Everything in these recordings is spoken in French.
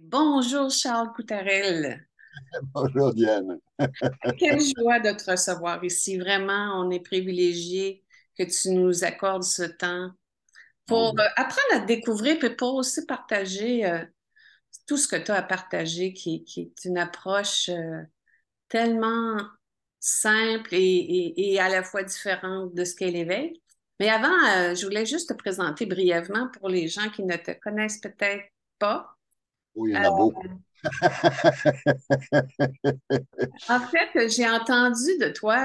Bonjour Charles Coutarel. Bonjour Diane. Quelle joie de te recevoir ici. Vraiment, on est privilégiés que tu nous accordes ce temps Oh, pour ben, apprendre à te découvrir, puis pour aussi partager tout ce que tu as à partager, qui est une approche tellement simple et à la fois différente de ce qu'est l'éveil. Mais avant, je voulais juste te présenter brièvement pour les gens qui ne te connaissent peut-être pas. oh, il y en a beaucoup. En fait, j'ai entendu de toi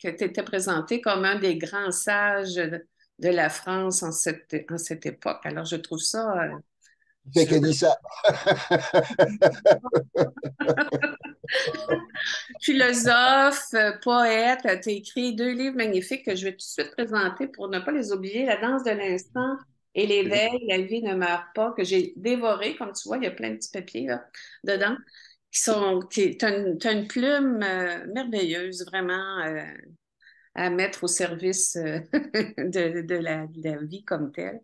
que tu étais présenté comme un des grands sages de la France en cette époque. Alors, je trouve ça C'est qui a dit ça? philosophe, poète. Tu as écrit deux livres magnifiques que je vais tout de suite présenter pour ne pas les oublier. La danse de l'instant et l'éveil, la vie ne meurt pas, que j'ai dévoré. Comme tu vois, il y a plein de petits papiers là, dedans. T'as une plume merveilleuse, vraiment. À mettre au service de la vie comme telle.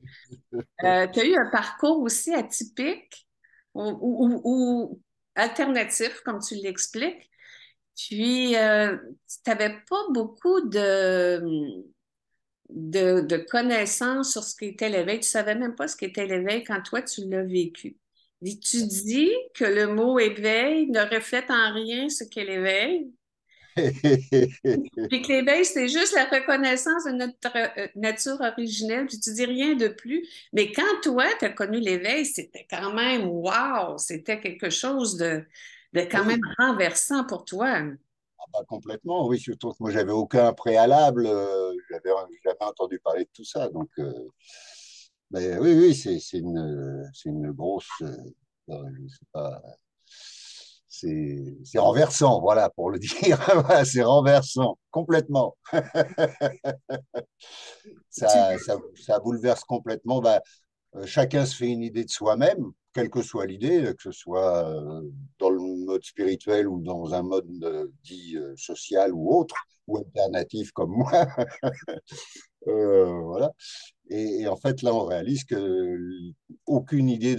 Tu as eu un parcours aussi atypique ou alternatif, comme tu l'expliques. Puis, tu n'avais pas beaucoup de connaissances sur ce qu'était l'éveil. Tu ne savais même pas ce qu'était l'éveil quand toi, tu l'as vécu. Et tu dis que le mot éveil ne reflète en rien ce qu'est l'éveil. Puis que l'éveil, c'est juste la reconnaissance de notre nature originelle, puis tu dis rien de plus. Mais quand toi, tu as connu l'éveil, c'était quand même wow, c'était quelque chose de quand même Oui, renversant pour toi. bah, complètement. Oui, surtout que moi, j'avais aucun préalable. J'avais jamais entendu parler de tout ça. Donc, mais oui, oui, c'est une grosse. Je sais pas, c'est renversant, voilà, pour le dire. Voilà, c'est renversant, complètement. Tu- Ça bouleverse complètement. Bah, chacun se fait une idée de soi-même, quelle que soit l'idée, que ce soit dans le mode spirituel ou dans un mode dit social ou autre, ou alternatif comme moi. Voilà. Et en fait, là, on réalise que aucune idée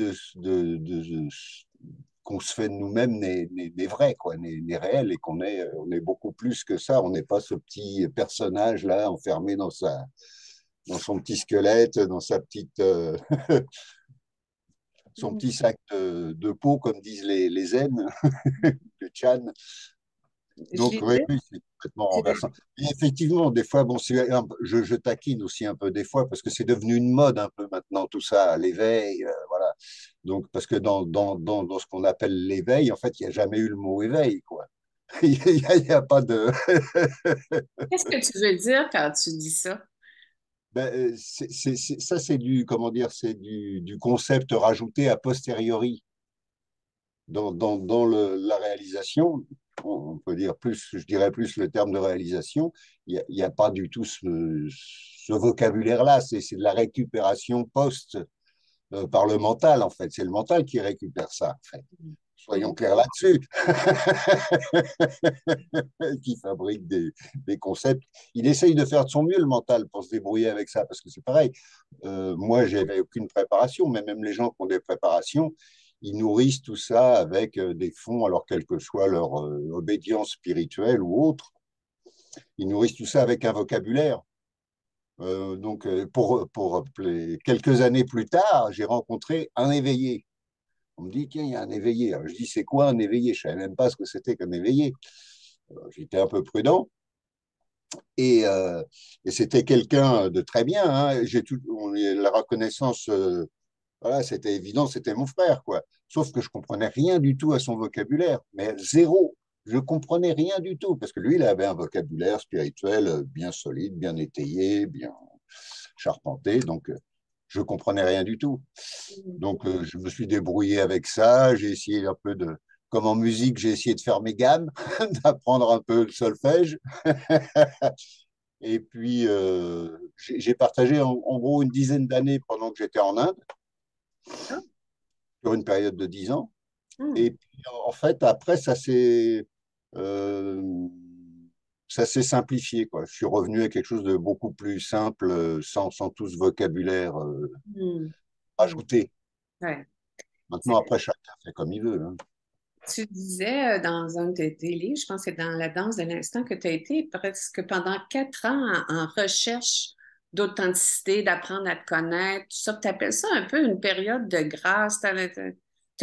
qu'on se fait de nous-mêmes n'est vraie, quoi, n'est réelle, et on est beaucoup plus que ça. On n'est pas ce petit personnage-là enfermé dans son petit squelette, dans sa petite, son petit sac de peau, comme disent les zen, le Chan. je Donc, oui, lisais, oui, c'est complètement tu- renversant. Et effectivement, des fois, bon, je taquine aussi un peu des fois, parce que c'est devenu une mode un peu maintenant, tout ça, l'éveil, voilà. Donc, parce que dans ce qu'on appelle l'éveil, en fait, il n'y a jamais eu le mot éveil, quoi. Il y a pas de. Qu'est-ce que tu veux dire quand tu dis ça? Ben, ça, c'est du, comment dire, c'est du concept rajouté a posteriori. Dans la réalisation, on peut dire plus, je dirais plus le terme de réalisation, il y a pas du tout ce vocabulaire-là, c'est de la récupération post par le mental, en fait. C'est le mental qui récupère ça, en fait. Soyons Mhm. clairs là-dessus, qui fabrique des concepts. Il essaye de faire de son mieux, le mental, pour se débrouiller avec ça, parce que c'est pareil. Moi, j'avais aucune préparation, mais même les gens qui ont des préparations, ils nourrissent tout ça avec des fonds, alors quelle que soit leur obédience spirituelle ou autre, ils nourrissent tout ça avec un vocabulaire. Pour quelques années plus tard, j'ai rencontré un éveillé. On me dit, tiens, il y a un éveillé. Alors, je dis, c'est quoi un éveillé? Je ne savais même pas ce que c'était qu'un éveillé. J'étais un peu prudent. Et, euh, et c'était quelqu'un de très bien. Hein. La reconnaissance, voilà, c'était évident, c'était mon frère, quoi. Sauf que je comprenais rien du tout à son vocabulaire, mais zéro. Je comprenais rien du tout, parce que lui, il avait un vocabulaire spirituel bien solide, bien étayé, bien charpenté, donc je comprenais rien du tout. Donc je me suis débrouillé avec ça, j'ai essayé un peu de, comme en musique, j'ai essayé de faire mes gammes, d'apprendre un peu le solfège. Et puis, j'ai partagé en gros une dizaine d'années pendant que j'étais en Inde, Ah, sur une période de 10 ans. hmm. Et puis, en fait, après, euh, ça s'est simplifié, quoi. Je suis revenu à quelque chose de beaucoup plus simple, sans tout ce vocabulaire Hmm. Hmm. ajouté. Ouais. Maintenant, après, chacun fait comme il veut, hein. Tu disais dans un de tes livres, je pense que dans La danse de l'instant, que tu as été presque pendant 4 ans en recherche d'authenticité, d'apprendre à te connaître, tout ça. Tu appelles ça un peu une période de grâce. Tu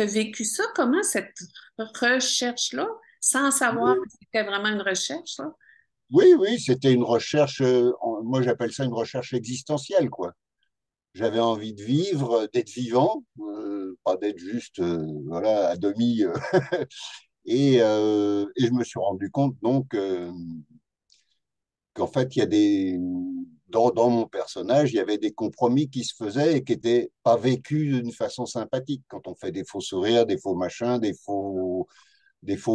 as vécu ça? Comment cette recherche-là, sans savoir que c'était vraiment une recherche, là? Oui, oui, c'était une recherche, moi j'appelle ça une recherche existentielle, quoi. J'avais envie de vivre, d'être vivant, pas d'être juste voilà, à demi. Et je me suis rendu compte donc qu'en fait, il y a dans mon personnage, il y avait des compromis qui se faisaient et qui n'étaient pas vécus d'une façon sympathique. Quand on fait des faux sourires, des faux machins, des faux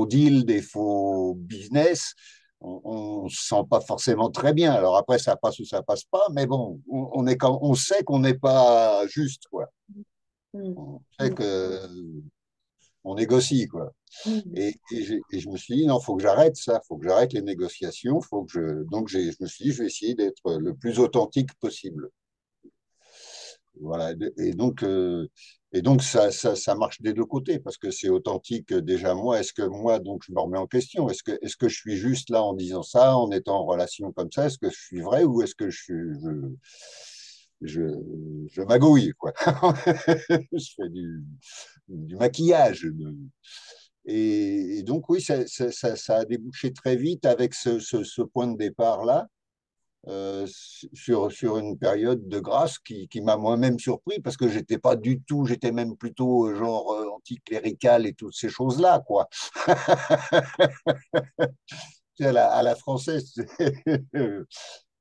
deals, des faux business, on ne se sent pas forcément très bien. Alors après, ça passe ou ça passe pas, mais bon, on sait qu'on n'est pas juste, quoi. Mm, On sait mm, que on négocie, quoi. mm. Et je me suis dit, non, il faut que j'arrête ça, il faut que j'arrête les négociations. Faut que je... Donc, je me suis dit, je vais essayer d'être le plus authentique possible. Voilà. Et donc ça marche des deux côtés, parce que c'est authentique déjà moi. Est-ce que moi, donc, je me remets en question. Est-ce que je suis juste là en disant ça, en étant en relation comme ça? Est-ce que je suis vrai ou est-ce que je, je magouille, quoi. Je fais du maquillage. Et donc, oui, ça a débouché très vite avec ce point de départ-là, sur une période de grâce qui m'a moi-même surpris parce que j'étais pas du tout, j'étais même plutôt genre anticlérical et toutes ces choses-là, quoi. À la française,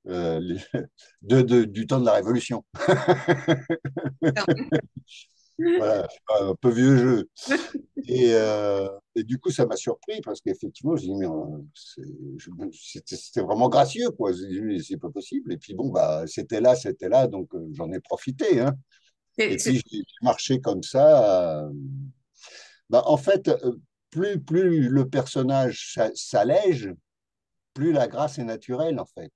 euh, du temps de la Révolution. Voilà, un peu vieux jeu. Et du coup, ça m'a surpris parce qu'effectivement, j'ai dit, mais c'était vraiment gracieux, quoi. J'ai dit, mais c'est pas possible. Et puis bon, bah, c'était là, donc j'en ai profité, hein. C'est- Et c'est- puis j'ai marché comme ça. Bah, en fait, plus le personnage s'allège, plus la grâce est naturelle, en fait.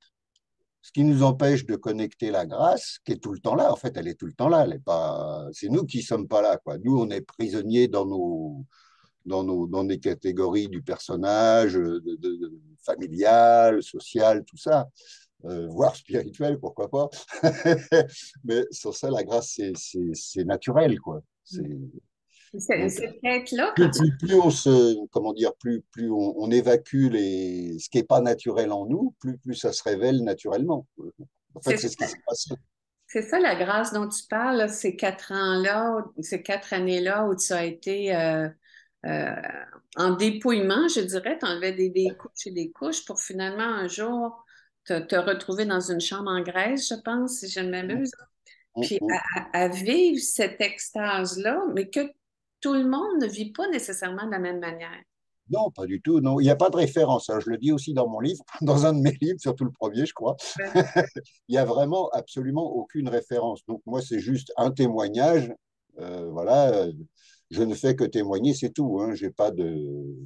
Ce qui nous empêche de connecter la grâce, qui est tout le temps là. En fait, elle est tout le temps là. Elle est pas. C'est nous qui sommes pas là, quoi. Nous, on est prisonniers dans des catégories du personnage, familial, social, tout ça, voire spirituel, pourquoi pas. Mais sans ça, la grâce, c'est naturel, quoi. Donc, cette quête-là, quand plus on se, comment dire, plus on évacue ce qui n'est pas naturel en nous, plus ça se révèle naturellement. En fait, c'est c'est ce qui s'est passé. C'est ça la grâce dont tu parles, là, ces 4 ans-là, ces 4 années-là où tu as été euh, en dépouillement, je dirais, tu enlevais des couches et des couches pour finalement un jour te retrouver dans une chambre en Grèce, je pense, si je ne m'abuse. Puis à vivre cette extase-là, mais que tout le monde ne vit pas nécessairement de la même manière. Non, pas du tout. Non, il n'y a pas de référence, hein. Je le dis aussi dans mon livre, dans un de mes livres, surtout le premier, je crois. Ouais. Il n'y a vraiment absolument aucune référence. Donc moi, c'est juste un témoignage. Voilà, je ne fais que témoigner, c'est tout, hein. J'ai pas de.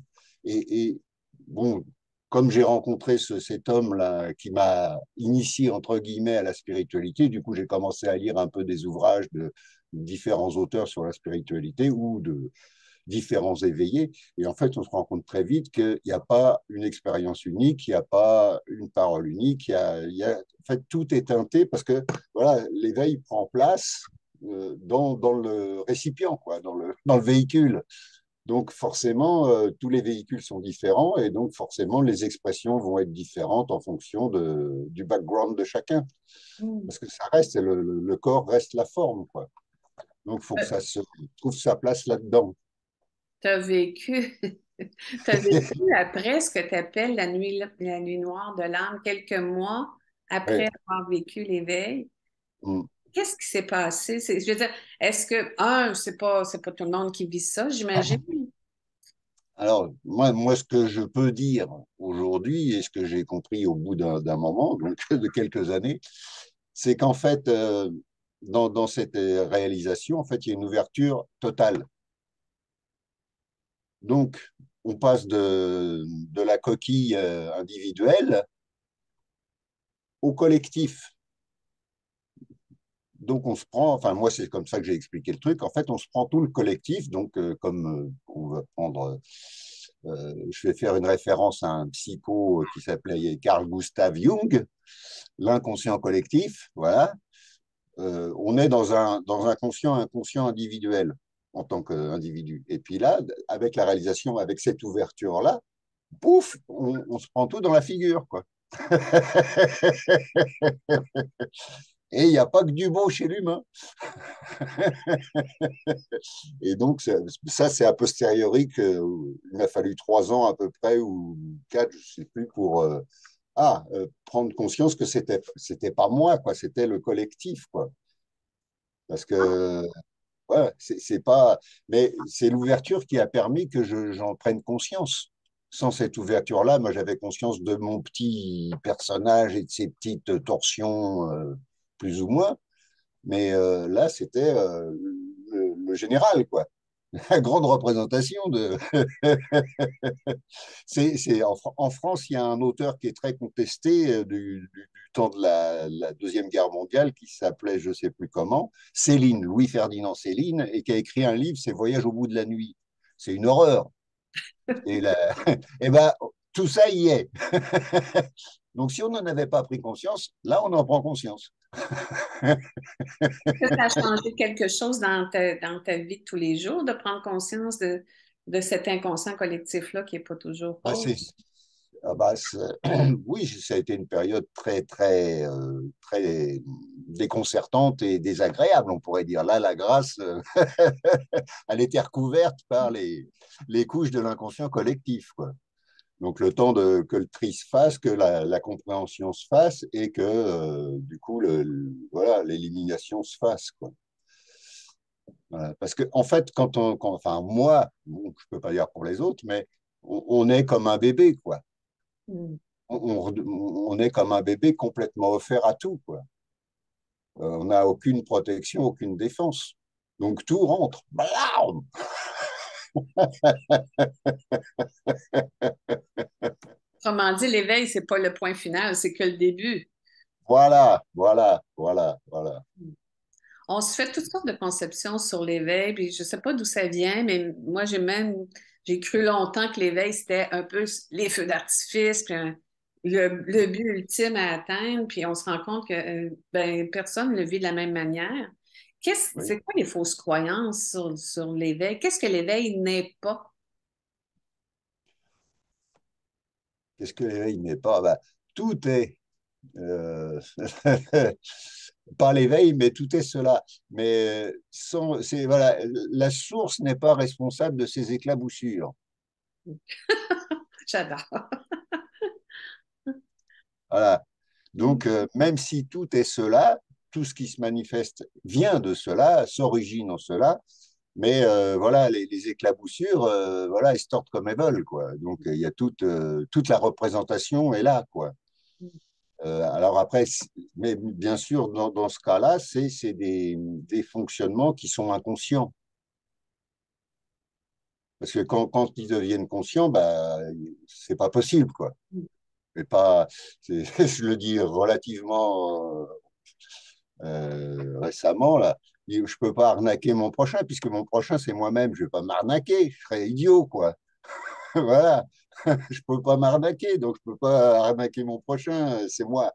Et bon, comme j'ai rencontré cet homme-là qui m'a initié entre guillemets à la spiritualité, du coup, j'ai commencé à lire un peu des ouvrages de différents auteurs sur la spiritualité ou de différents éveillés. Et en fait, on se rend compte très vite qu'il n'y a pas une expérience unique, il n'y a pas une parole unique. En fait, tout est teinté parce que voilà, l'éveil prend place dans le récipient, quoi, dans le véhicule. Donc forcément, tous les véhicules sont différents et donc forcément, les expressions vont être différentes en fonction du background de chacun. Mm. Parce que ça reste, le corps reste la forme, quoi. Donc il faut que ça se trouve sa place là-dedans. Tu as vécu, t'as vécu après ce que tu appelles la nuit noire de l'âme, quelques mois après Ouais. avoir vécu l'éveil. Mm. Qu'est-ce qui s'est passé? Je veux dire, est-ce que, c'est pas tout le monde qui vit ça, j'imagine. Alors, ce que je peux dire aujourd'hui, et ce que j'ai compris au bout d'un moment, donc de quelques années, c'est qu'en fait, dans cette réalisation, en fait, il y a une ouverture totale. Donc, on passe de la coquille individuelle au collectif. Donc, on se prend, enfin, moi, c'est comme ça que j'ai expliqué le truc. En fait, on se prend tout le collectif. Donc, comme on va prendre, je vais faire une référence à un psycho qui s'appelait Carl Gustav Jung, l'inconscient collectif. Voilà. On est dans un conscient inconscient individuel en tant qu'individu. Et puis là, avec la réalisation, avec cette ouverture-là, pouf, on se prend tout dans la figure, quoi. Et il n'y a pas que du beau chez l'humain. Et donc, ça c'est a posteriori qu'il m'a fallu 3 ans à peu près, ou 4, je ne sais plus, pour prendre conscience que c'était pas moi, quoi, c'était le collectif, quoi. Parce que, ouais, c'est pas. Mais c'est l'ouverture qui a permis que j'en prenne conscience. Sans cette ouverture-là, moi, j'avais conscience de mon petit personnage et de ses petites torsions, plus ou moins. Mais là, c'était le général, quoi. La grande représentation de. En France, il y a un auteur qui est très contesté du temps de la Deuxième Guerre mondiale qui s'appelait, je ne sais plus comment, Céline, Louis-Ferdinand Céline, et qui a écrit un livre, c'est Voyage au bout de la nuit. C'est une horreur. Et, la... et ben, tout ça y est. Donc, si on n'en avait pas pris conscience, là, on en prend conscience. Est-ce que ça a changé quelque chose dans ta vie de tous les jours de prendre conscience de cet inconscient collectif-là qui n'est pas toujours Ah, rose? oui, ça a été une période très, très, très déconcertante et désagréable, on pourrait dire. Là, la grâce, elle était recouverte par les couches de l'inconscient collectif, quoi. Donc, le temps que le tri se fasse, que la compréhension se fasse et que, du coup, voilà, l'élimination se fasse, quoi. Voilà. Parce que, en fait, enfin, moi, bon, je ne peux pas dire pour les autres, mais on est comme un bébé, quoi. Hmm. On est comme un bébé complètement offert à tout, quoi. On n'a aucune protection, aucune défense. Donc tout rentre. Blam. Autrement dit, l'éveil, c'est pas le point final, c'est que le début. Voilà, voilà, voilà, voilà. On se fait toutes sortes de conceptions sur l'éveil, puis je sais pas d'où ça vient, mais moi, j'ai cru longtemps que l'éveil, c'était un peu les feux d'artifice, puis le but ultime à atteindre, puis on se rend compte que ben, personne ne le vit de la même manière. Oui. C'est quoi les fausses croyances sur l'éveil? Qu'est-ce que l'éveil n'est pas? Qu'est-ce que l'éveil n'est pas? Ben, tout est. euh, pas l'éveil, mais tout est cela. Mais voilà, la source n'est pas responsable de ces éclaboussures. J'adore. Voilà. Donc, même si tout est cela, tout ce qui se manifeste vient de cela, s'origine en cela, mais voilà, les éclaboussures, voilà, elles se tordent comme elles veulent, quoi. Donc, il y a toute la représentation est là, quoi. Alors après, mais bien sûr, dans ce cas-là, c'est des fonctionnements qui sont inconscients. Parce que quand ils deviennent conscients, bah, c'est pas possible, quoi. Mais pas, je le dis relativement récemment, là, je ne peux pas arnaquer mon prochain, puisque mon prochain, c'est moi-même. Je ne vais pas m'arnaquer, je serais idiot, quoi. Voilà, je ne peux pas m'arnaquer, donc je ne peux pas arnaquer mon prochain, c'est moi.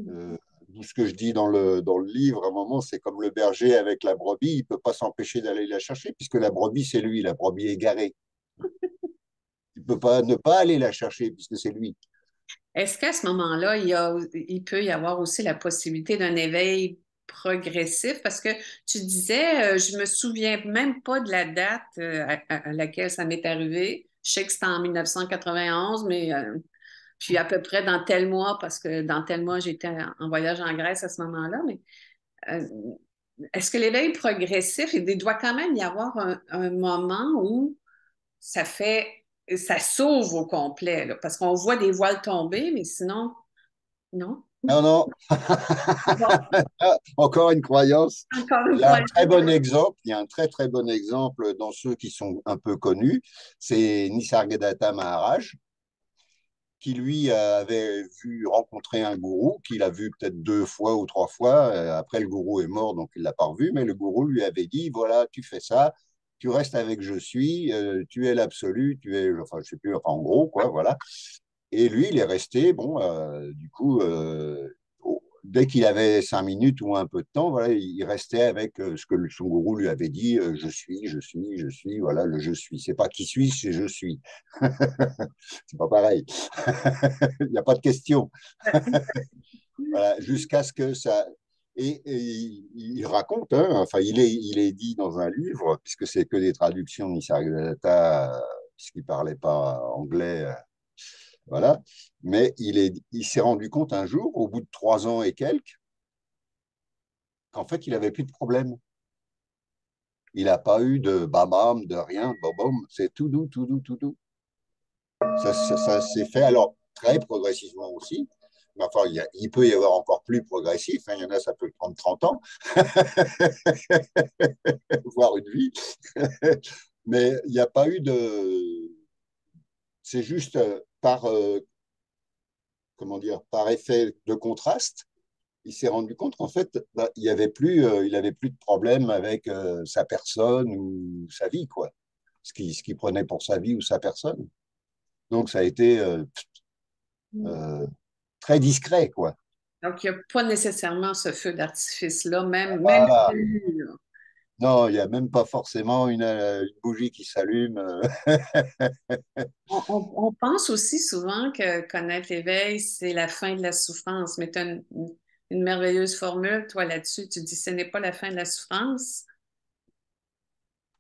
Euh, Tout ce que je dis dans le livre, à un moment, c'est comme le berger avec la brebis, il ne peut pas s'empêcher d'aller la chercher, puisque la brebis, c'est lui, la brebis égarée. Il ne peut pas ne pas aller la chercher, puisque c'est lui. Est-ce qu'à ce moment-là, il peut y avoir aussi la possibilité d'un éveil progressif? Parce que tu disais, je me souviens même pas de la date à laquelle ça m'est arrivé. Je sais que c'était en 1991, mais puis à peu près dans tel mois, parce que dans tel mois, j'étais en voyage en Grèce à ce moment-là. Mais euh, est-ce que l'éveil progressif, il doit quand même y avoir un moment où ça fait, ça s'ouvre au complet, là, parce qu'on voit des voiles tomber, mais sinon, non. Non, non. Bon, Encore une croyance. encore Il une y a fois. un très bon exemple, il y a un très très bon exemple dans ceux qui sont un peu connus, c'est Nisargadatta Maharaj. qui lui avait vu rencontrer un gourou, qu'il a vu peut-être 2 fois ou 3 fois. Après, le gourou est mort, donc il l'a pas revu, mais le gourou lui avait dit, voilà, tu fais ça, tu restes avec je suis, tu es l'absolu, tu es, enfin, je sais plus, enfin, en gros, quoi, voilà. Et lui, il est resté, bon, du coup, dès qu'il avait 5 minutes ou un peu de temps, voilà, il restait avec ce que son gourou lui avait dit, je suis, je suis, je suis, voilà, le je suis. C'est pas qui suis, c'est je suis. C'est pas pareil. Il n'y a pas de question. Voilà, jusqu'à ce que ça. Et il raconte, hein, enfin, il est dit dans un livre, puisque c'est que des traductions, Nisargadatta, puisqu'il ne parlait pas anglais, voilà. Mais il s'est rendu compte un jour, au bout de 3 ans et quelques, qu'en fait, il n'avait plus de problème. Il n'a pas eu de bam de rien, bam, c'est tout doux, tout doux, tout doux. Ça s'est fait, alors, très progressivement aussi. Mais enfin, il peut y avoir encore plus progressif. Hein, il y en a, ça peut prendre 30 ans, voire une vie. Mais il n'y a pas eu de. C'est juste comment dire, par effet de contraste, il s'est rendu compte qu'en fait, bah, il avait plus de problème avec sa personne ou sa vie, quoi. Ce qu'il prenait pour sa vie ou sa personne. Donc, ça a été euh, très discret, quoi. Donc, il n'y a pas nécessairement ce feu d'artifice-là, même Voilà. celui-là. Non, il n'y a même pas forcément une bougie qui s'allume. On pense aussi souvent que connaître l'éveil, c'est la fin de la souffrance, mais tu as une merveilleuse formule, toi, là-dessus. Tu dis, ce n'est pas la fin de la souffrance.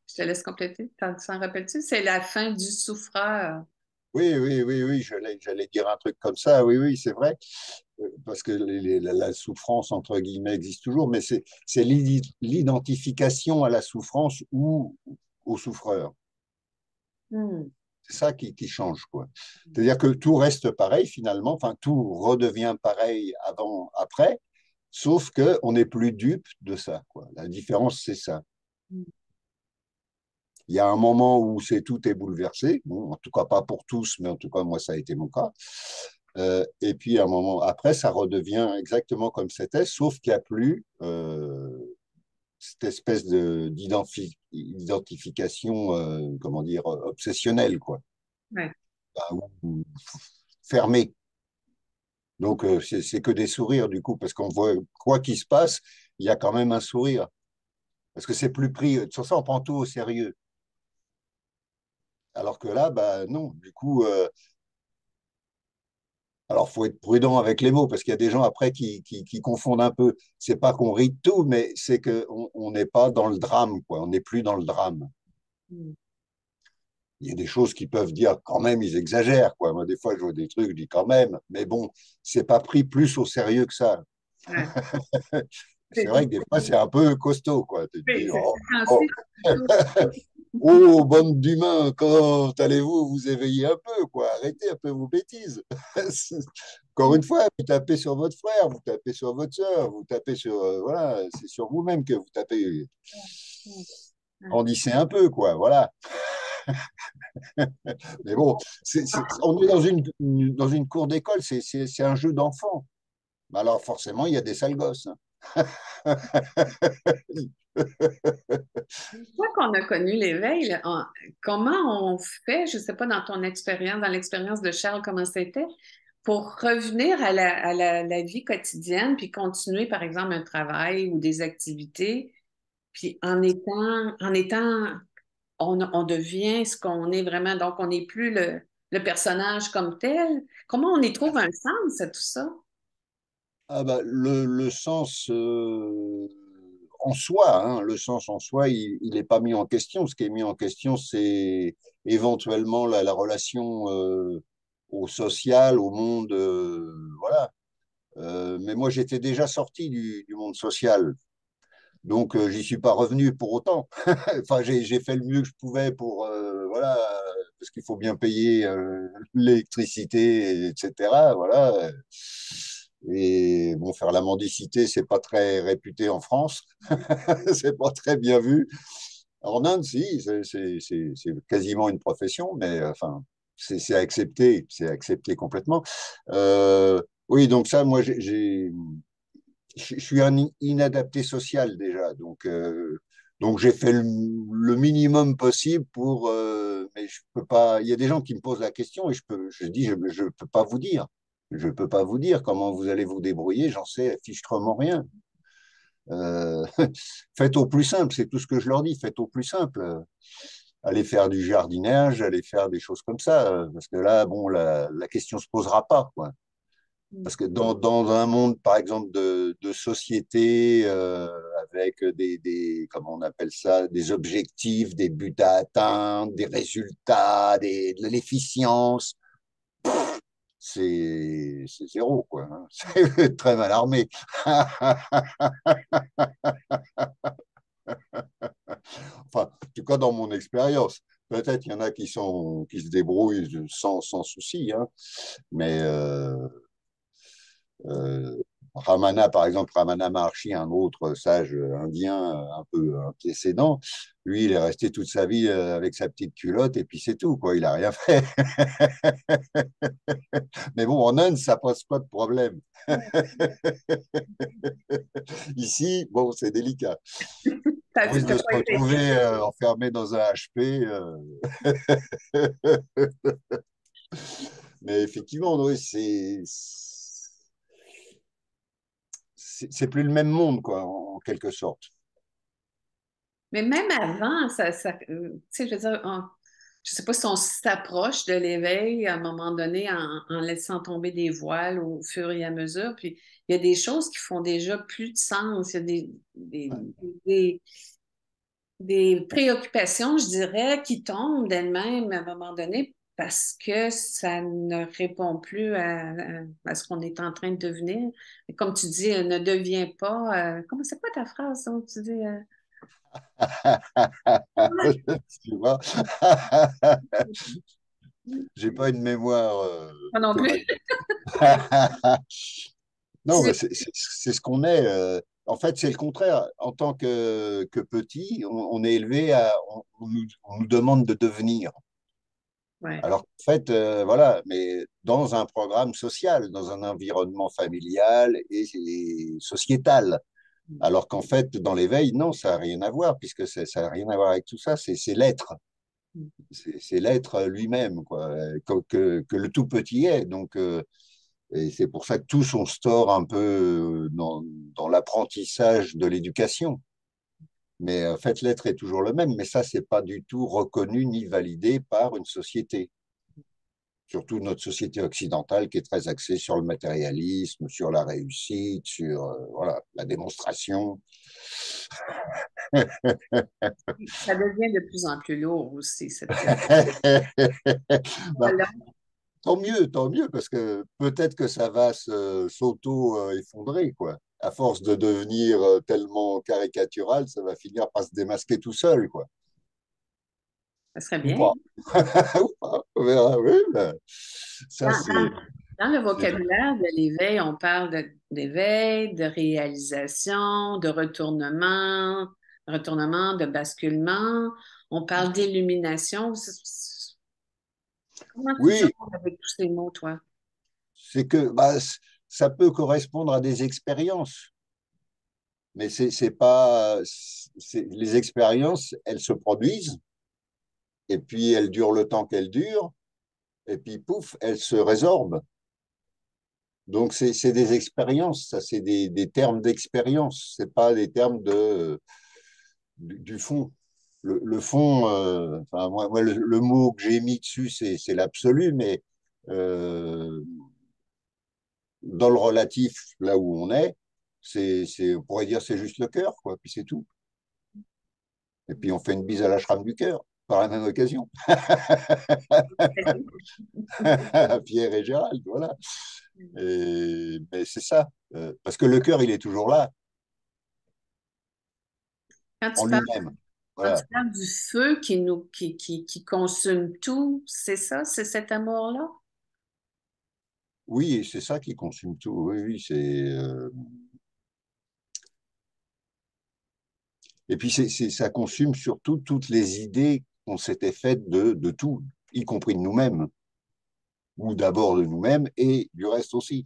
Je te laisse compléter. T'en rappelles-tu? C'est la fin du souffreur. Oui, oui, oui, oui, j'allais dire un truc comme ça. Oui, oui, c'est vrai. Parce que la souffrance, entre guillemets, existe toujours, mais c'est l'identification à la souffrance ou au souffreur. Hmm. C'est ça qui change, quoi. C'est-à-dire que tout reste pareil finalement, enfin tout redevient pareil avant, après, sauf que on n'est plus dupe de ça, quoi. La différence, c'est ça. Il y a un moment où tout est bouleversé, bon, en tout cas pas pour tous, mais en tout cas moi ça a été mon cas. Et puis un moment après, ça redevient exactement comme c'était, sauf qu'il n'y a plus cette espèce d'identification, comment dire, obsessionnelle, quoi, Ouais. ou fermée. Donc, c'est que des sourires, du coup, parce qu'on voit quoi qu'il se passe, il y a quand même un sourire. Parce que c'est plus pris. Sur ça, on prend tout au sérieux. Alors que là, bah, non. Du coup, alors, faut être prudent avec les mots, parce qu'il y a des gens après qui confondent un peu. C'est pas qu'on rit de tout, mais c'est qu'on on n'est pas dans le drame, quoi. On n'est plus dans le drame. Hmm. Il y a des choses qui peuvent dire quand même, ils exagèrent, quoi. Moi, des fois, je vois des trucs, je dis quand même, mais bon, c'est pas pris plus au sérieux que ça. Ouais. C'est C'est vrai que des fois, c'est un peu costaud, quoi. Tu te dis, c'est oh, oh, sensé. oh, bande d'humains, quand allez-vous vous éveiller un peu, quoi. Arrêtez un peu vos bêtises. Encore une fois, vous tapez sur votre frère, vous tapez sur votre soeur, vous tapez sur, voilà, c'est sur vous-même que vous tapez. Grandissez un peu, quoi, voilà. Mais bon, on est dans une cour d'école, c'est un jeu d'enfant. Alors forcément, il y a des sales gosses. Une fois qu'on a connu l'éveil, là, comment on fait, je ne sais pas dans ton expérience, dans l'expérience de Charles, comment c'était, pour revenir à la vie quotidienne, puis continuer, par exemple, un travail ou des activités, puis on devient ce qu'on est vraiment, donc on n'est plus le personnage comme tel. Comment on y trouve un sens à tout ça? Ah bah, le sens en soi, hein, le sens en soi, il n'est pas mis en question. Ce qui est mis en question, c'est éventuellement la relation au social, au monde, voilà. Mais moi, j'étais déjà sorti du monde social, donc j'y suis pas revenu pour autant. Enfin, j'ai fait le mieux que je pouvais pour, voilà, parce qu'il faut bien payer l'électricité, etc. Voilà. Et bon, faire la mendicité, c'est pas très réputé en France, c'est pas très bien vu. En Inde, si, c'est quasiment une profession, mais enfin, c'est accepté complètement. Oui, donc ça, moi, je suis un inadapté social déjà, donc j'ai fait le minimum possible pour, mais je peux pas. Il y a des gens qui me posent la question et je dis, je peux pas vous dire, je peux pas vous dire comment vous allez vous débrouiller, j'en sais fichtrement rien. Euh, Faites au plus simple, c'est tout ce que je leur dis, faites au plus simple. Allez faire du jardinage, allez faire des choses comme ça, parce que là, bon, la question se posera pas, quoi. Parce que dans un monde, par exemple, de société, avec comment on appelle ça, des objectifs, des buts à atteindre, des résultats, de l'efficience, c'est zéro, quoi, hein. C'est très mal armé. Enfin, en tout cas, dans mon expérience. Peut-être il y en a qui se débrouillent sans souci, hein, mais Euh, Ramana, par exemple, Ramana Maharshi, un autre sage indien un peu antécédent, lui, il est resté toute sa vie avec sa petite culotte et puis c'est tout, quoi. Il n'a rien fait. Mais bon, en Inde, ça pose pas de problème. Ici, bon, c'est délicat. T'as On risque t'as de se pas été. retrouver enfermé dans un HP. Mais effectivement, oui, c'est plus le même monde, quoi, en quelque sorte. Mais même avant, tu sais, je veux dire, je sais pas si on s'approche de l'éveil à un moment donné en laissant tomber des voiles au fur et à mesure. Puis il y a des choses qui font déjà plus de sens. Il y a des, des préoccupations, je dirais, qui tombent d'elles-mêmes à un moment donné parce que ça ne répond plus à ce qu'on est en train de devenir. Et comme tu dis, ne devient pas. Comment c'est quoi ta phrase, ça, où tu dis? Tu vois, j'ai pas une mémoire Moi non plus. automatique. Non, mais c'est ce qu'on est. En fait, c'est le contraire. En tant que petit, on est élevé on nous demande de devenir. Ouais. Alors qu'en fait, voilà, mais dans un programme social, dans un environnement familial et sociétal. Alors qu'en fait, dans l'éveil, non, ça n'a rien à voir, puisque ça n'a rien à voir avec tout ça, c'est l'être. C'est l'être lui-même, quoi, que le tout petit est. Donc, et c'est pour ça que tous on store un peu dans l'apprentissage de l'éducation. Mais en fait, l'être est toujours le même. Mais ça, c'est pas du tout reconnu ni validé par une société. Surtout notre société occidentale qui est très axée sur le matérialisme, sur la réussite, sur voilà, la démonstration. Ça devient de plus en plus lourd aussi, cette Ben, là. tant mieux, parce que peut-être que ça va s'auto-effondrer, quoi. À force de devenir tellement caricatural, ça va finir par se démasquer tout seul, quoi. Ça serait Ou bien. pas. Ou pas, on verra, oui, ben, ça Dans, c'est... dans le c'est- vocabulaire de l'éveil, on parle d'éveil, de réalisation, de retournement, de basculement. On parle d'illumination. Comment tu Oui, parles avec tous ces mots, toi? c'est que bah, ça peut correspondre à des expériences, mais c'est pas... Les expériences, elles se produisent, et puis elles durent le temps qu'elles durent, et puis pouf, elles se résorbent. Donc, c'est des expériences, ça, c'est des termes d'expérience, c'est pas des termes du fond. Le fond, enfin, moi le mot que j'ai mis dessus, c'est l'absolu, mais euh, dans le relatif, là où on est, on pourrait dire c'est juste le cœur, quoi, puis c'est tout. Et puis on fait une bise à l'ashram du cœur, par la même occasion, à Pierre et Gérald, voilà. Mais c'est ça, parce que le cœur, il est toujours là, Quand en tu parles, lui-même. quand tu Voilà. parles du feu qui consume tout, c'est ça? C'est cet amour-là? Oui, c'est ça qui consume tout. Oui, oui, et puis ça consume surtout toutes les idées qu'on s'était faites de tout, y compris de nous-mêmes. ou d'abord de nous-mêmes et du reste aussi.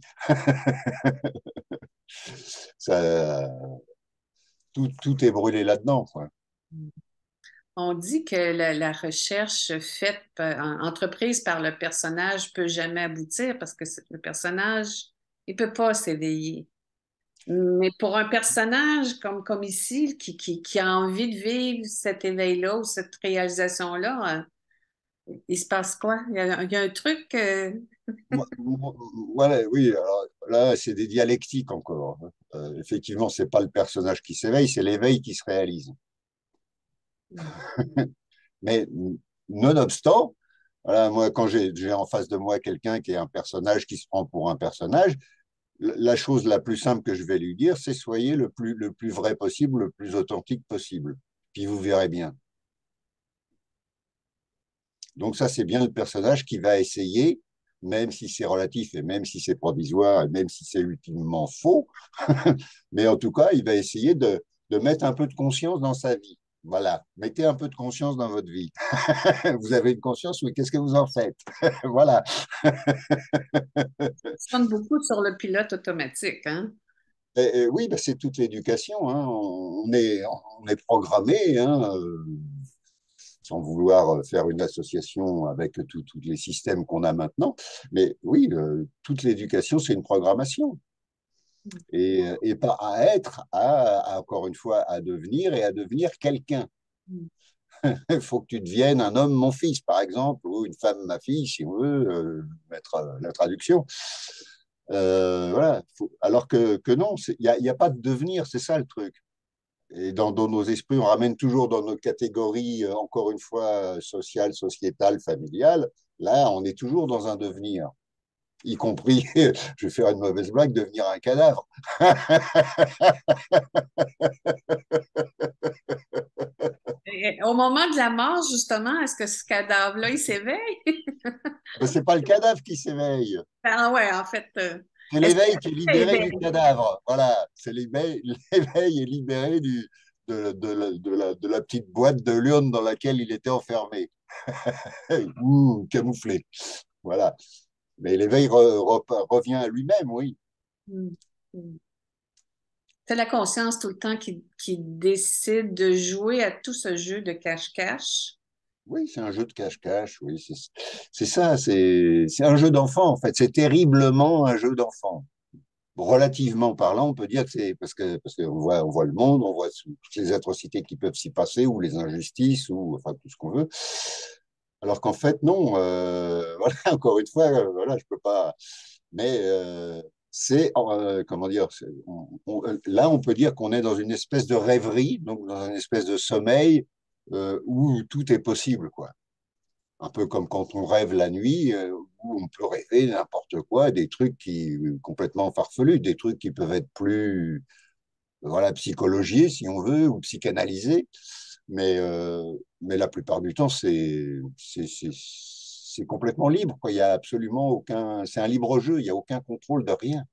Ça, tout est brûlé là-dedans, quoi. On dit que la recherche faite, entreprise par le personnage peut jamais aboutir parce que le personnage, il peut pas s'éveiller. Mais pour un personnage comme ici, qui a envie de vivre cet éveil-là ou cette réalisation-là, il se passe quoi? Il y a un truc. Voilà, oui, alors là, c'est des dialectiques encore, hein. Effectivement, c'est pas le personnage qui s'éveille, c'est l'éveil qui se réalise. Mais nonobstant, voilà, moi, quand j'ai en face de moi quelqu'un qui est un personnage qui se prend pour un personnage, la chose la plus simple que je vais lui dire, c'est soyez le plus vrai possible, le plus authentique possible. Puis vous verrez bien. Donc ça, c'est bien le personnage qui va essayer, même si c'est relatif et même si c'est provisoire et même si c'est ultimement faux, mais en tout cas, il va essayer de mettre un peu de conscience dans sa vie. Voilà, mettez un peu de conscience dans votre vie. Vous avez une conscience, oui, qu'est-ce que vous en faites? Voilà. Sonne beaucoup sur le pilote automatique, hein? Oui, ben, c'est toute l'éducation, hein. On est programmé, hein, sans vouloir faire une association avec tous les systèmes qu'on a maintenant. Mais oui, toute l'éducation, c'est une programmation. Et pas à être, encore une fois, à devenir et à devenir quelqu'un. Il faut que tu deviennes un homme, mon fils, par exemple, ou une femme, ma fille, si on veut mettre la traduction. Voilà. Alors que non, il y a pas de devenir, c'est ça le truc. Et dans nos esprits, on ramène toujours dans nos catégories, encore une fois, sociales, sociétales, familiales. Là, on est toujours dans un devenir, y compris, je vais faire une mauvaise blague, devenir un cadavre. Et au moment de la mort, justement, est-ce que ce cadavre-là, il s'éveille? Mais c'est pas le cadavre qui s'éveille, Ah ouais, en fait, c'est est-ce l'éveil qui est qu'il libéré du s'éveille? cadavre. Voilà, c'est l'éveil, l'éveil est libéré de la petite boîte de l'urne dans laquelle il était enfermé. Ouh, camouflé. Voilà. Mais l'éveil revient à lui-même, oui. Hmm. Hmm. C'est la conscience tout le temps qui décide de jouer à tout ce jeu de cache-cache. Oui, c'est un jeu de cache-cache, oui, c'est ça, c'est un jeu d'enfant, en fait. C'est terriblement un jeu d'enfant. Relativement parlant, on peut dire que c'est parce qu'on voit, on voit le monde, on voit toutes les atrocités qui peuvent s'y passer, ou les injustices, ou enfin tout ce qu'on veut. Alors qu'en fait, non, voilà, encore une fois, voilà, je peux pas. Mais c'est, comment dire, là, on peut dire qu'on est dans une espèce de rêverie, donc dans une espèce de sommeil où tout est possible, quoi. Un peu comme quand on rêve la nuit, où on peut rêver n'importe quoi, des trucs qui complètement farfelus, des trucs qui peuvent être plus, voilà, psychologiés, si on veut, ou psychanalysés. Mais la plupart du temps, c'est complètement libre, quoi. Il y a absolument aucun, c'est un libre jeu, il n'y a aucun contrôle de rien.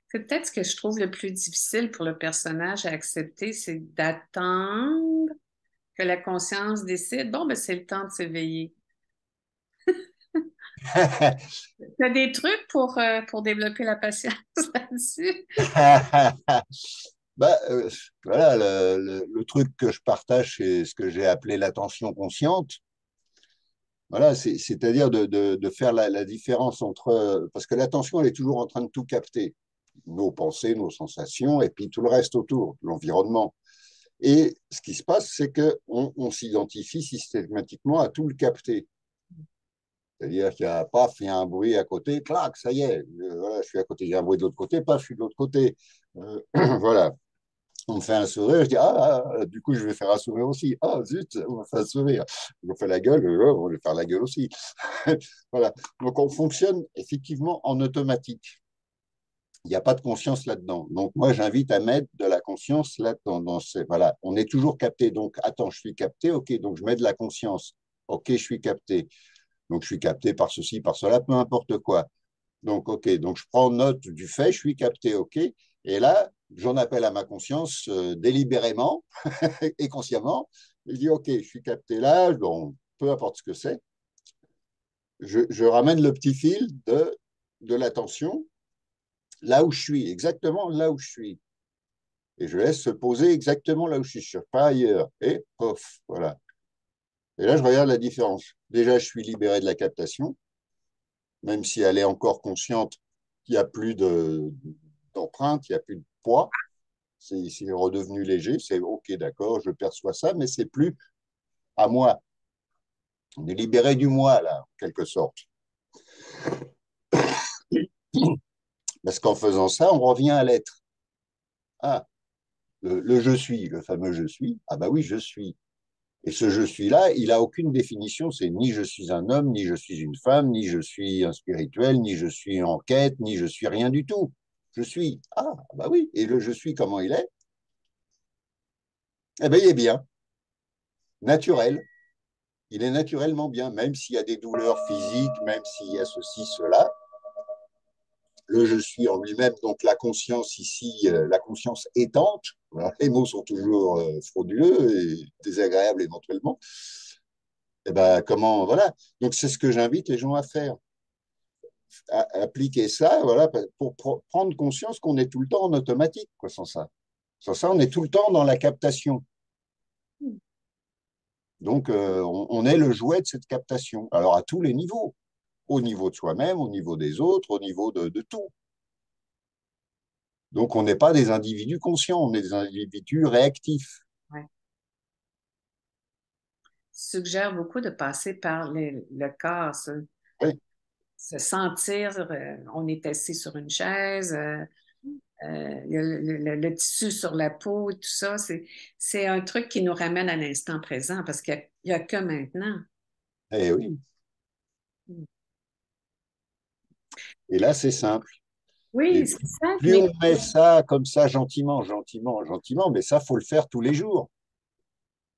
C'est peut-être ce que je trouve le plus difficile pour le personnage à accepter, c'est d'attendre que la conscience décide, bon, ben, c'est le temps de s'éveiller. Tu as des trucs pour développer la patience là-dessus? Bah, voilà, le truc que je partage, c'est ce que j'ai appelé l'attention consciente. Voilà, c'est-à-dire de faire la différence entre... Parce que l'attention, elle est toujours en train de tout capter. Nos pensées, nos sensations, et puis tout le reste autour, l'environnement. Et ce qui se passe, c'est qu'on s'identifie systématiquement à tout le capter. C'est-à-dire qu'il y a, paf, il y a un bruit à côté, clac, ça y est, voilà, je suis à côté, il y a un bruit de l'autre côté, paf, je suis de l'autre côté. Voilà. On me fait un sourire, je dis, du coup, je vais faire un sourire aussi. Ah, zut, on me fait un sourire. On fait la gueule, on va faire la gueule aussi. Voilà. Donc, on fonctionne effectivement en automatique. Il n'y a pas de conscience là-dedans. Donc, moi, j'invite à mettre de la conscience là-dedans. Voilà. On est toujours capté. Donc, attends, je suis capté. OK, donc je mets de la conscience. OK, je suis capté. Donc, je suis capté par ceci, par cela, peu importe quoi. Donc, OK, donc je prends note du fait, je suis capté, OK. Et là, j'en appelle à ma conscience délibérément et consciemment. Je dis, OK, je suis capté là, bon, peu importe ce que c'est. je ramène le petit fil de l'attention là où je suis, exactement là où je suis. Et je laisse se poser exactement là où je suis, pas ailleurs. Et pof, voilà. Et là, je regarde la différence. Déjà, je suis libéré de la captation, même si elle est encore consciente qu'il n'y a plus d'empreinte, il n'y a plus de poids. C'est redevenu léger, c'est OK, d'accord, je perçois ça, mais c'est plus à moi. On est libéré du moi, là, en quelque sorte. Parce qu'en faisant ça, on revient à l'être. Ah, le je suis, le fameux je suis. Ah bah oui, je suis. Et ce je suis-là, il n'a aucune définition. C'est ni je suis un homme, ni je suis une femme, ni je suis un spirituel, ni je suis en quête, ni je suis rien du tout. Je suis. Ah, bah oui. Et le je suis, comment il est? Eh bien, il est bien, naturel. Il est naturellement bien, même s'il y a des douleurs physiques, même s'il y a ceci, cela. Le je suis en lui-même, donc la conscience ici, la conscience étante. Voilà, les mots sont toujours frauduleux et désagréables éventuellement. Et ben comment, voilà. Donc c'est ce que j'invite les gens à faire, à appliquer ça, voilà, pour prendre conscience qu'on est tout le temps en automatique, quoi, sans ça. Sans ça, on est tout le temps dans la captation. Donc on est le jouet de cette captation. Alors à tous les niveaux, au niveau de soi-même, au niveau des autres, au niveau de tout. Donc, on n'est pas des individus conscients, on est des individus réactifs. Ouais. Suggère beaucoup de passer par le corps, Oui, se sentir, on est assis sur une chaise, il y a le tissu sur la peau, tout ça, c'est un truc qui nous ramène à l'instant présent parce qu'il n'y a, que maintenant. eh oui. Et là, c'est simple. Et Oui, c'est simple, plus mais on met ça comme ça, gentiment, gentiment, gentiment, mais ça, faut le faire tous les jours.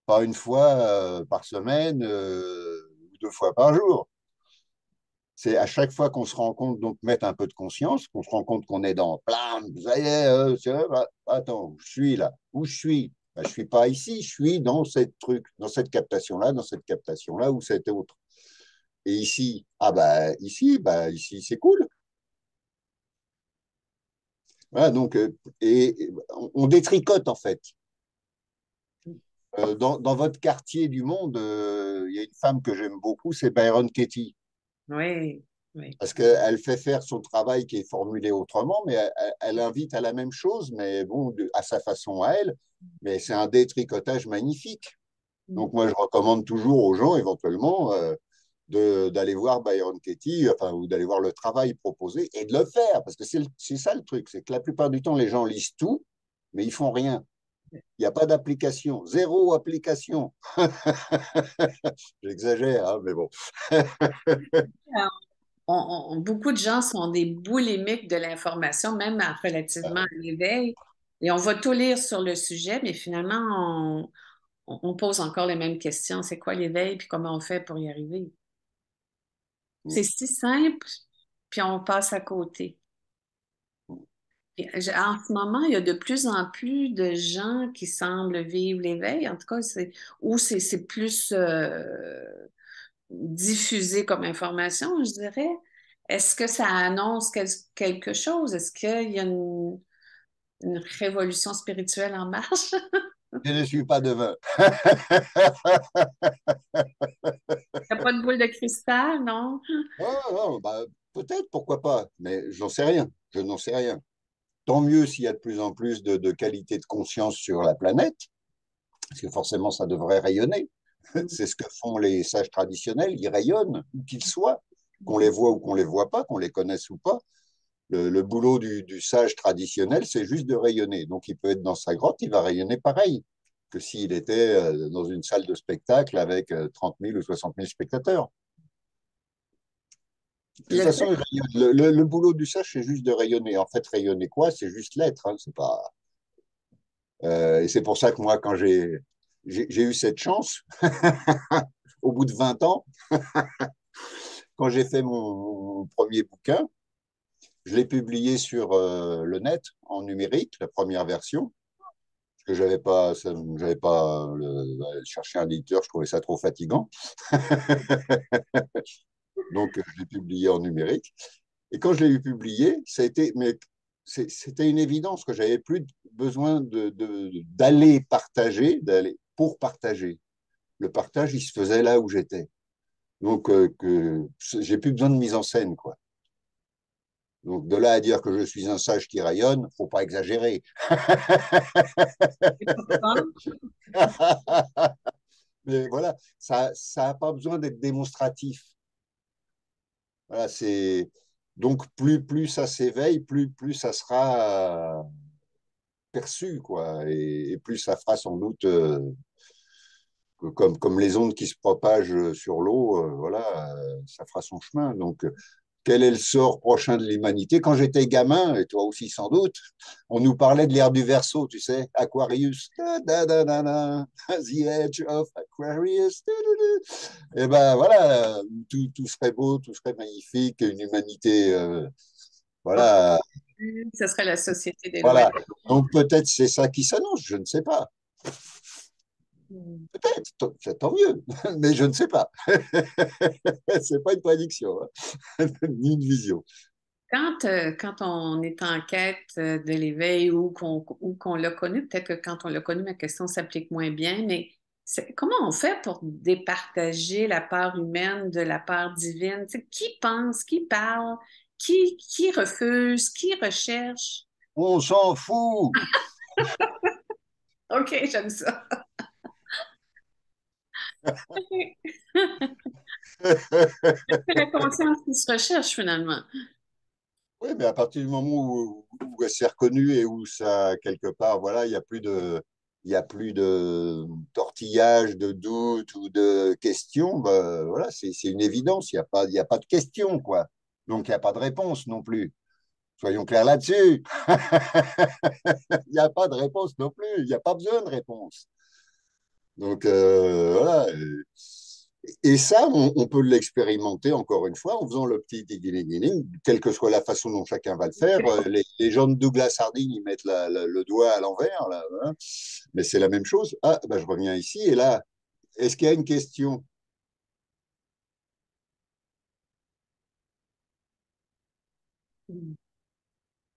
Pas une fois par semaine ou 2 fois par jour. C'est à chaque fois qu'on se rend compte, donc mettre un peu de conscience, qu'on se rend compte qu'on est dans plein, ça y est, bah, attends, où je suis là, où je suis, bah, je suis pas ici, je suis dans cette truc, dans cette captation-là, ou cette autre. Et ici, bah ici c'est cool. Voilà, donc, et on détricote en fait. Dans votre quartier du monde, il y a une femme que j'aime beaucoup, c'est Byron Katie. oui, oui. Parce qu'elle fait faire son travail qui est formulé autrement, mais elle invite à la même chose, mais bon, à sa façon à elle. Mais c'est un détricotage magnifique. Donc moi, je recommande toujours aux gens, éventuellement, d'aller voir Byron Katie, enfin, ou d'aller voir le travail proposé et de le faire. Parce que c'est ça le truc, c'est que la plupart du temps, les gens lisent tout, mais ils font rien. Il n'y a pas d'application, zéro application. J'exagère, hein, mais bon. Beaucoup de gens sont des boulimiques de l'information, même relativement à l'éveil. Et on va tout lire sur le sujet, mais finalement, on pose encore les mêmes questions. C'est quoi l'éveil, puis comment on fait pour y arriver? C'est si simple, puis on passe à côté. Et en ce moment, il y a de plus en plus de gens qui semblent vivre l'éveil. En tout cas, c'est plus diffusé comme information, je dirais. Est-ce que ça annonce quelque chose? Est-ce qu'il y a une révolution spirituelle en marche? Je ne suis pas devin. Il n'y a pas de boule de cristal, non? Oh, oh, bah, peut-être, pourquoi pas, mais j'en sais rien. Je n'en sais rien. Tant mieux s'il y a de plus en plus de qualité de conscience sur la planète, parce que forcément, ça devrait rayonner. C'est ce que font les sages traditionnels. Ils rayonnent, où qu'ils soient, qu'on les voit ou qu'on les voit pas, qu'on les connaisse ou pas. Le boulot du sage traditionnel, c'est juste de rayonner. Donc, il peut être dans sa grotte, il va rayonner pareil que s'il était dans une salle de spectacle avec 30 000 ou 60 000 spectateurs. De toute Le façon, fait, le boulot du sage, c'est juste de rayonner. En fait, rayonner quoi? C'est juste l'être. Hein, c'est pas... Et c'est pour ça que moi, quand j'ai eu cette chance, au bout de 20 ans, quand j'ai fait mon premier bouquin, je l'ai publié sur le net, en numérique, la première version, parce que j'avais pas cherché un éditeur, je trouvais ça trop fatigant. Donc, je l'ai publié en numérique. Et quand je l'ai eu publié, ça a été, mais c'était une évidence que j'avais plus besoin d'aller partager, d'aller pour partager. Le partage, il se faisait là où j'étais. Donc, j'ai plus besoin de mise en scène, quoi. Donc, de là à dire que je suis un sage qui rayonne, faut pas exagérer. Et pourquoi? Mais voilà, ça a pas besoin d'être démonstratif. Voilà, c'est donc plus ça s'éveille, plus ça sera perçu, quoi, et plus ça fera sans doute comme les ondes qui se propagent sur l'eau, voilà, ça fera son chemin. Donc, quel est le sort prochain de l'humanité? Quand j'étais gamin, et toi aussi sans doute, on nous parlait de l'ère du Verseau, tu sais, Aquarius, da, da, da, da, the edge of Aquarius. Et ben voilà, tout serait beau, tout serait magnifique, une humanité, voilà, Ce serait la société des lois. voilà. Donc peut-être c'est ça qui s'annonce, je ne sais pas. Hmm. Peut-être, c'est tant mieux, mais je ne sais pas. C'est pas une prédiction, hein, ni une vision. Quand on est en quête de l'éveil ou qu'on l'a connu, peut-être que quand on l'a connu, ma question s'applique moins bien, mais comment on fait pour départager la part humaine de la part divine? Tu sais, qui pense, qui parle, qui refuse, qui recherche? On s'en fout. OK, j'aime ça. C'est la conscience qui se recherche finalement. Oui, mais à partir du moment où elle s'est reconnue et où ça, quelque part, voilà, il y a plus de tortillage, de doute ou de questions, bah, voilà, c'est une évidence. Il y a pas de questions, quoi. Donc, il n'y a pas de réponse non plus. Soyons clairs là-dessus. Il n'y a pas de réponse non plus. Il n'y a pas besoin de réponse. Donc, voilà. Et ça, on peut l'expérimenter encore une fois en faisant le petit diguiling, quelle que soit la façon dont chacun va le faire. Les gens de Douglas Harding, ils mettent le doigt à l'envers, là, hein. Mais c'est la même chose. Ah, ben, je reviens ici, et là, est-ce qu'il y a une question?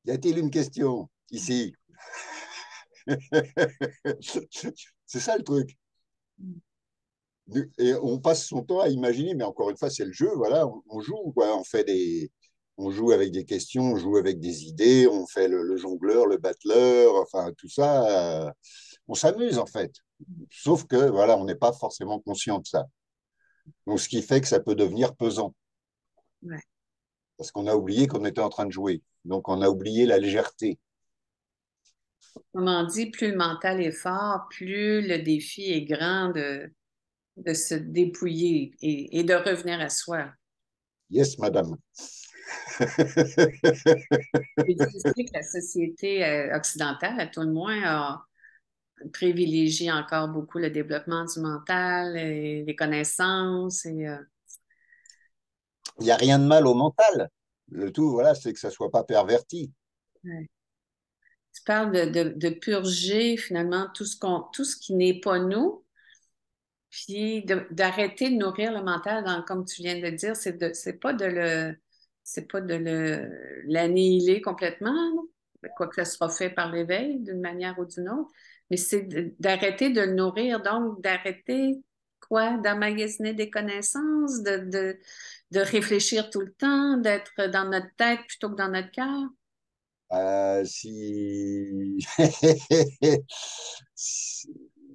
Y a-t-il une question ici? C'est ça le truc. Et on passe son temps à imaginer, mais encore une fois, c'est le jeu, voilà, on joue, quoi, on joue avec des questions, on joue avec des idées, on fait le jongleur, le battleur, enfin tout ça, on s'amuse en fait. Sauf que voilà, on n'est pas forcément conscient de ça. Donc ce qui fait que ça peut devenir pesant, Ouais. parce qu'on a oublié qu'on était en train de jouer. Donc on a oublié la légèreté. Autrement dit, plus le mental est fort, plus le défi est grand de se dépouiller et de revenir à soi. Yes, madame. Et tu sais que la société occidentale, à tout le moins, a privilégié encore beaucoup le développement du mental, et les connaissances. Il n'y a rien de mal au mental. Le tout, voilà, c'est que ça soit pas perverti. Ouais. Tu parles de purger finalement tout ce qui n'est pas nous, puis d'arrêter de nourrir le mental, comme tu viens de dire, c'est pas de l'annihiler complètement, quoi que ce sera fait par l'éveil d'une manière ou d'une autre, mais c'est d'arrêter de le nourrir, donc d'arrêter quoi, d'emmagasiner des connaissances, de réfléchir tout le temps, d'être dans notre tête plutôt que dans notre cœur. Si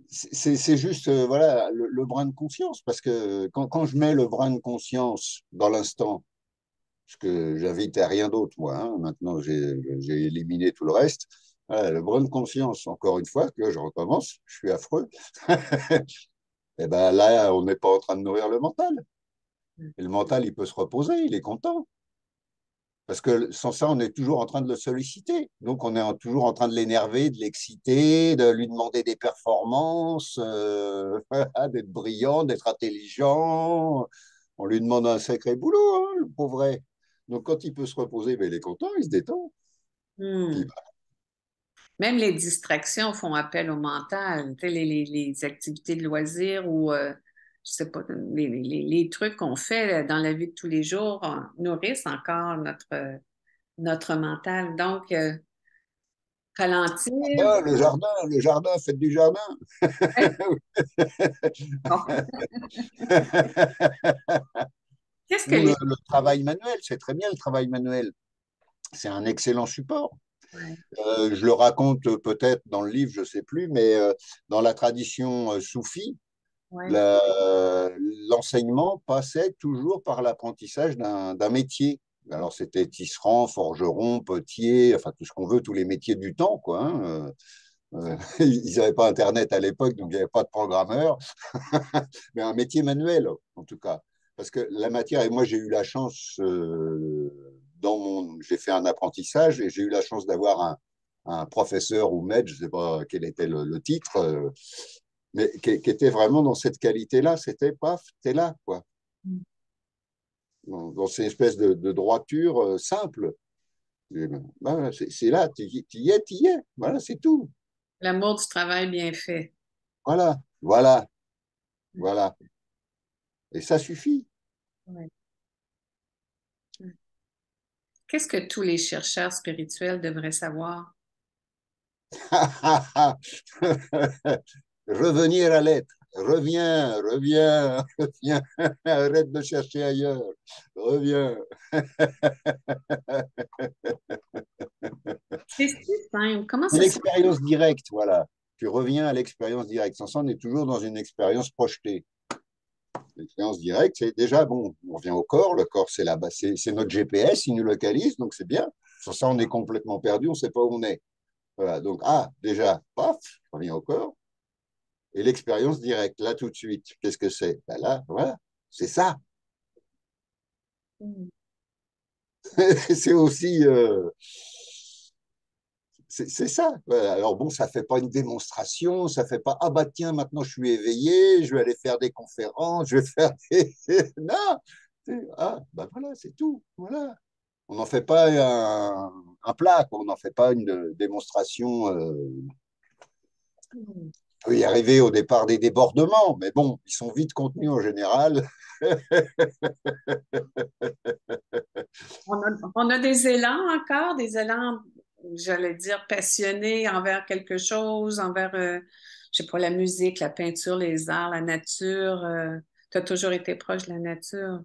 c'est juste voilà le brin de conscience parce que quand je mets le brin de conscience dans l'instant, parce que j'invite à rien d'autre moi, hein, maintenant j'ai éliminé tout le reste. Voilà, le brin de conscience, encore une fois, que je recommence, je suis affreux. Et ben là, on n'est pas en train de nourrir le mental. Et le mental, il peut se reposer, il est content. Parce que sans ça, on est toujours en train de le solliciter. Donc, on est toujours en train de l'énerver, de l'exciter, de lui demander des performances, d'être brillant, d'être intelligent. On lui demande un sacré boulot, hein, le pauvre. Donc, quand il peut se reposer, ben, il est content, il se détend. Puis, Hmm. Même les distractions font appel au mental. Tu sais, les activités de loisirs ou je sais pas, les trucs qu'on fait dans la vie de tous les jours nourrissent encore notre mental. Donc, ralentir. Ah, le jardin, faites du jardin. Qu'est-ce que Ou les... le travail manuel, c'est très bien le travail manuel. C'est un excellent support. Ouais, Je le raconte peut-être dans le livre, je ne sais plus, mais dans la tradition soufie, ouais. la- l'enseignement passait toujours par l'apprentissage d'un métier. Alors, c'était tisserand, forgeron, potier, enfin, tout ce qu'on veut, tous les métiers du temps, quoi. Hein. Ils n'avaient pas Internet à l'époque, donc il n'y avait pas de programmeur, mais un métier manuel, en tout cas. Parce que la matière, et moi j'ai eu la chance, j'ai fait un apprentissage et j'ai eu la chance d'avoir un professeur ou maître, je ne sais pas quel était le titre, mais qui était vraiment dans cette qualité-là. C'était paf, t'es là, quoi. Mm. Dans ces espèces de droiture simple. Ben, c'est là, tu y es. Voilà, c'est tout. L'amour du travail bien fait. Voilà, voilà, voilà. Et ça suffit. Ouais. Qu'est-ce que tous les chercheurs spirituels devraient savoir? Revenir à l'être. Reviens, reviens, reviens. Arrête de chercher ailleurs. Reviens. C'est si simple. Comment Une ça se... expérience directe, voilà. Tu reviens à l'expérience directe. Sans ça, on est toujours dans une expérience projetée. L'expérience directe, c'est déjà, bon, on revient au corps. Le corps, c'est là-bas, c'est notre GPS, il nous localise, donc c'est bien. Sans ça, on est complètement perdu, on ne sait pas où on est. Voilà, donc, déjà, paf, je reviens au corps. Et l'expérience directe, là, tout de suite, qu'est-ce que c'est? Ben là, voilà, c'est ça. Mm. C'est aussi, c'est ça. Voilà. Alors bon, ça fait pas une démonstration, ça fait pas, ah bah tiens, maintenant je suis éveillé, je vais aller faire des conférences, je vais faire des... Non, ah, bah voilà, c'est tout. Voilà. On n'en fait pas un plat, quoi. On n'en fait pas une démonstration. Mm. Il peut y arriver au départ des débordements, mais bon, ils sont vite contenus en général. On a des élans encore, des élans, j'allais dire, passionnés envers quelque chose, envers, je sais pas, la musique, la peinture, les arts, la nature. Tu as toujours été proche de la nature.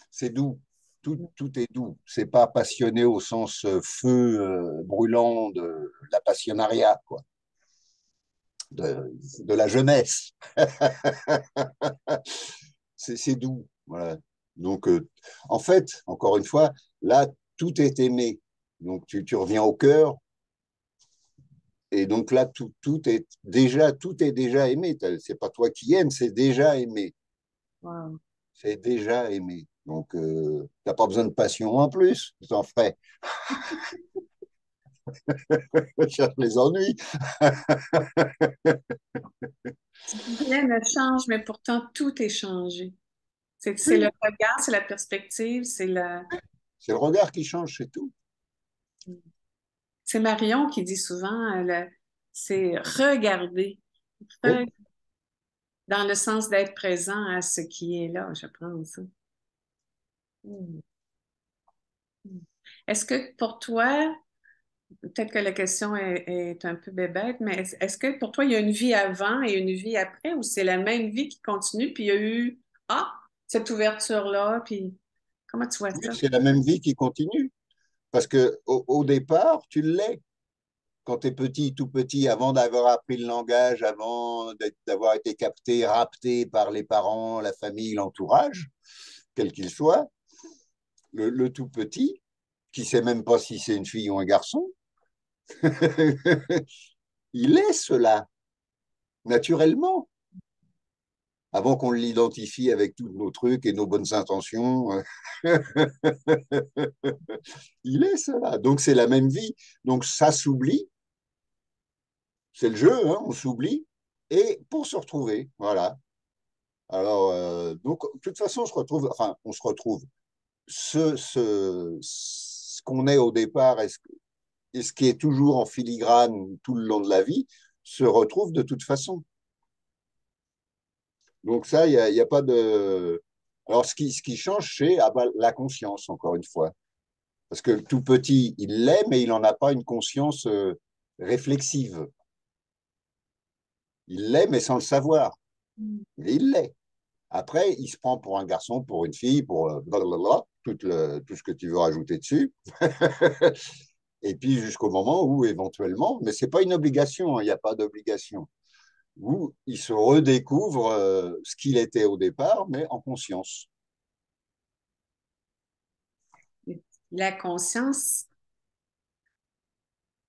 C'est doux. Tout est doux. C'est pas passionné au sens feu brûlant de la passionnariat, quoi, de la jeunesse. C'est doux. Voilà. Donc, en fait, encore une fois, là, tout est aimé. Donc, tu reviens au cœur. Et donc là, tout est déjà aimé. C'est pas toi qui aimes, c'est déjà aimé. Wow. C'est déjà aimé. Donc, t'as pas besoin de passion en plus, tu t'en ferais. Cherche les ennuis. Rien ne change, mais pourtant tout est changé. C'est le regard, c'est la perspective, C'est le regard qui change, c'est tout. c'est Marion qui dit souvent, c'est regarder, Oui, Re- dans le sens d'être présent à ce qui est là, je pense. Mm. Est-ce que pour toi, peut-être que la question est un peu bébête, mais est-ce que pour toi, il y a une vie avant et une vie après, ou c'est la même vie qui continue, puis il y a eu, cette ouverture-là, puis comment tu vois oui, ça? c'est la même vie qui continue. Parce que au départ, tu l'es. Quand tu es petit, tout petit, avant d'avoir appris le langage, avant d'avoir été capté, rapté par les parents, la famille, l'entourage, quel qu'il soit, le tout petit, qui ne sait même pas si c'est une fille ou un garçon, il est cela, naturellement, avant qu'on l'identifie avec tous nos trucs et nos bonnes intentions. Il est cela. Donc c'est la même vie. Donc ça s'oublie, c'est le jeu, hein, on s'oublie, et pour se retrouver, voilà. Alors, donc, de toute façon, on se retrouve. Ce qu'on est au départ et ce qui est toujours en filigrane tout le long de la vie se retrouve de toute façon. Donc ça, il y a pas de... Alors, ce qui change, c'est la conscience, encore une fois. Parce que le tout petit, il l'est, mais il n'en a pas une conscience réflexive. Il l'est, mais sans le savoir. Mm. Mais il l'est. Après, il se prend pour un garçon, pour une fille, pour blablabla, tout ce que tu veux rajouter dessus. Et puis jusqu'au moment où, éventuellement, mais ce n'est pas une obligation, hein, il n'y a pas d'obligation, où il se redécouvre ce qu'il était au départ, mais en conscience. La conscience,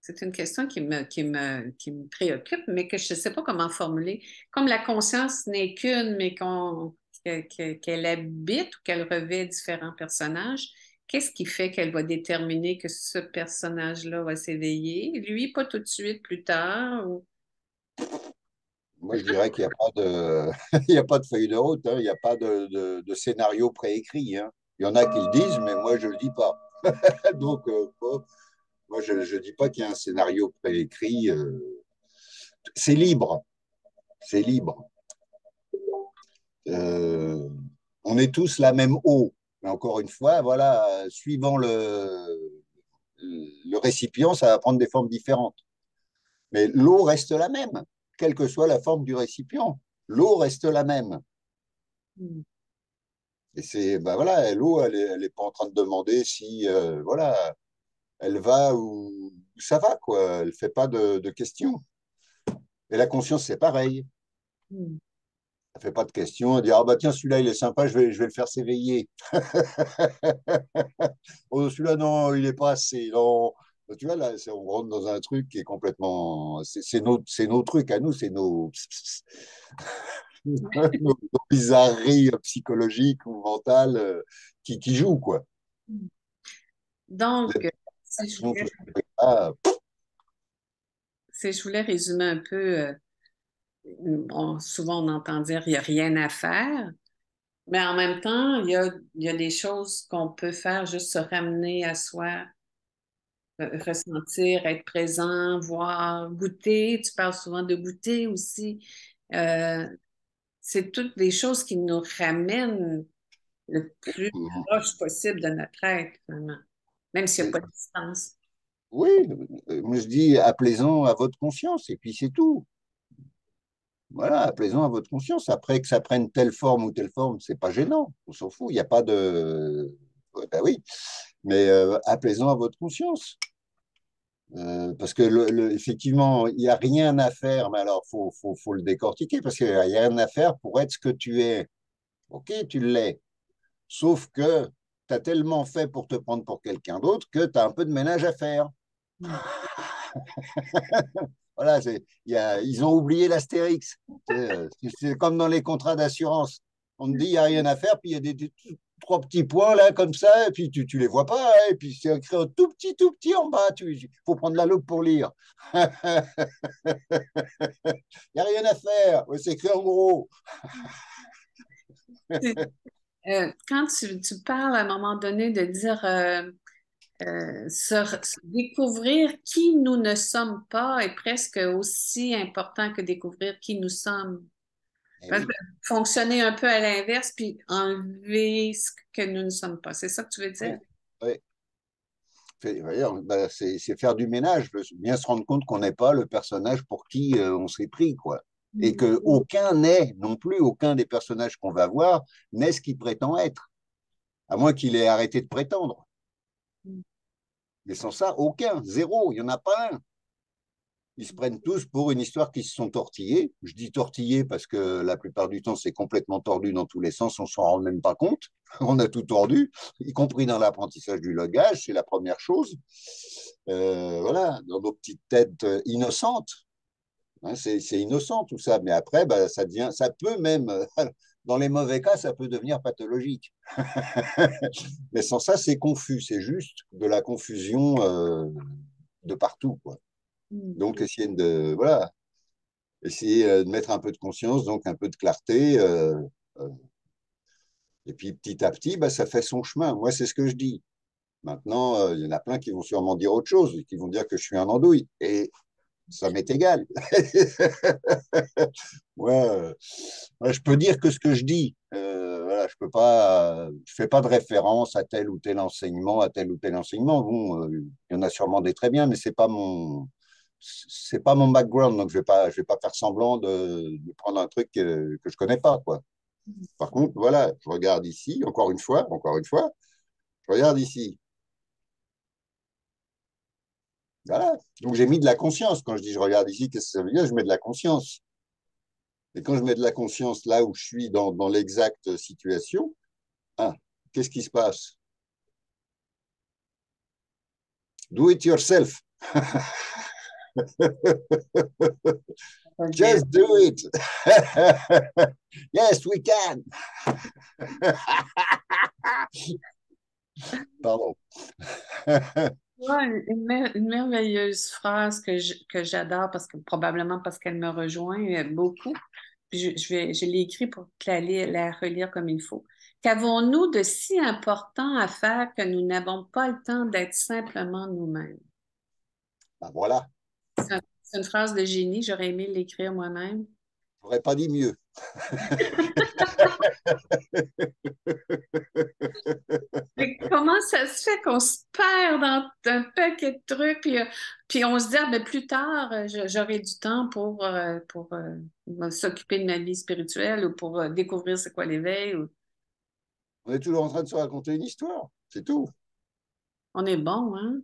c'est une question qui me préoccupe, mais que je ne sais pas comment formuler. Comme la conscience n'est qu'une, mais qu'elle habite ou qu'elle revêt différents personnages, qu'est-ce qui fait qu'elle va déterminer que ce personnage-là va s'éveiller? Lui, pas tout de suite, plus tard. Moi, je dirais qu'il n'y a pas de, il y a pas de feuille de route, hein, il n'y a pas de scénario préécrit, hein. Il y en a qui le disent, mais moi, je ne le dis pas. Donc, moi, je ne dis pas qu'il y a un scénario préécrit. C'est libre, c'est libre. Euh, on est tous la même eau. Mais encore une fois, voilà, suivant le récipient, ça va prendre des formes différentes. Mais l'eau reste la même, quelle que soit la forme du récipient. L'eau reste la même. Hmm. Et c'est, ben voilà, l'eau, elle est pas en train de demander si, voilà, elle va ou ça va, quoi. Elle fait pas de questions. Et la conscience, c'est pareil. Hmm. Elle fait pas de questions. Elle dit, ah bah tiens, celui-là, il est sympa, je vais le faire s'éveiller. Oh, celui-là, non, il est pas assez. Non. Tu vois, là, on rentre dans un truc qui est complètement. C'est nos trucs à nous, c'est nos, nos bizarreries psychologiques ou mentales qui jouent, quoi. Donc, si je L'addiction, voulais, tout ce truc-là, si je voulais résumer un peu, souvent on entend dire il n'y a rien à faire. Mais en même temps, il y a des choses qu'on peut faire, juste se ramener à soi, ressentir, être présent, voir, goûter. Tu parles souvent de goûter aussi. Euh, c'est toutes des choses qui nous ramènent le plus proche possible de notre être, finalement, même s'il n'y a pas de distance. oui, moi je dis apaisant à votre conscience, et puis c'est tout. Voilà, apaisant à votre conscience. Après que ça prenne telle forme ou telle forme, c'est pas gênant, on s'en fout, il n'y a pas de. Ouais, ben oui, mais apaisant à votre conscience. Parce que effectivement, il n'y a rien à faire, mais alors faut le décortiquer, parce qu'il n'y a rien à faire pour être ce que tu es. Ok, tu l'es. Sauf que tu as tellement fait pour te prendre pour quelqu'un d'autre que tu as un peu de ménage à faire. Mm. Voilà, ils ont oublié l'astérix. C'est comme dans les contrats d'assurance. On te dit, il n'y a rien à faire, puis il y a trois petits points là, comme ça, et puis tu les vois pas, hein, et puis c'est écrit en tout petit en bas. Il faut prendre la loupe pour lire. Il n'y a rien à faire. Ouais, c'est écrit en gros. Quand tu parles à un moment donné de dire se découvrir qui nous ne sommes pas est presque aussi important que découvrir qui nous sommes. Eh Parce que oui, fonctionner un peu à l'inverse, puis enlever ce que nous ne sommes pas. C'est ça que tu veux dire? oui, oui. Ben, c'est faire du ménage, bien se rendre compte qu'on n'est pas le personnage pour qui on s'est pris, quoi. Et Mm. que aucun n'est, non plus, aucun des personnages qu'on va voir n'est ce qu'il prétend être, à moins qu'il ait arrêté de prétendre. Mais sans ça, aucun, zéro, il n'y en a pas un. Ils se prennent tous pour une histoire qui se sont tortillés. Je dis tortillés parce que la plupart du temps, c'est complètement tordu dans tous les sens, on s'en rend même pas compte. On a tout tordu, y compris dans l'apprentissage du langage, c'est la première chose. Voilà, dans nos petites têtes innocentes. Hein, c'est innocent tout ça, mais après, bah, ça devient, ça peut même, dans les mauvais cas, ça peut devenir pathologique. Mais sans ça, c'est confus, c'est juste de la confusion de partout, quoi. Mm. Donc, voilà, essayer de mettre un peu de conscience, donc un peu de clarté. Euh, et puis petit à petit, bah, ça fait son chemin. Moi, c'est ce que je dis. Maintenant, il y en a plein qui vont sûrement dire autre chose, qui vont dire que je suis un andouille. Et ça m'est égal. Ouais, ouais, je peux dire que ce que je dis. Voilà, je peux pas, je fais pas de référence à tel ou tel enseignement, à tel ou tel enseignement. Bon, il y en a sûrement des très bien, mais c'est pas mon background, donc je vais pas faire semblant de prendre un truc que je connais pas, quoi. Par contre, voilà, je regarde ici, encore une fois, je regarde ici. Voilà. Donc j'ai mis de la conscience. Quand je dis je regarde ici, qu'est-ce que ça veut dire? Je mets de la conscience. Et quand je mets de la conscience là où je suis dans l'exacte situation, ah, qu'est-ce qui se passe? Do it yourself. Ça vient. Just do it. Yes, we can. Pardon. Ouais, une merveilleuse phrase que j'adore parce que probablement parce qu'elle me rejoint beaucoup. Puis je l'ai écrit pour te la relire comme il faut. Qu'avons-nous de si important à faire que nous n'avons pas le temps d'être simplement nous-mêmes? Ben voilà, C'est une phrase de génie, j'aurais aimé l'écrire moi-même. j'aurais pas dit mieux. Mais comment ça se fait qu'on se perd dans un paquet de trucs, puis on se dit, ah, ben, plus tard, j'aurai du temps pour s'occuper de ma vie spirituelle ou pour découvrir c'est quoi l'éveil. On est toujours en train de se raconter une histoire, c'est tout. On est bon, hein?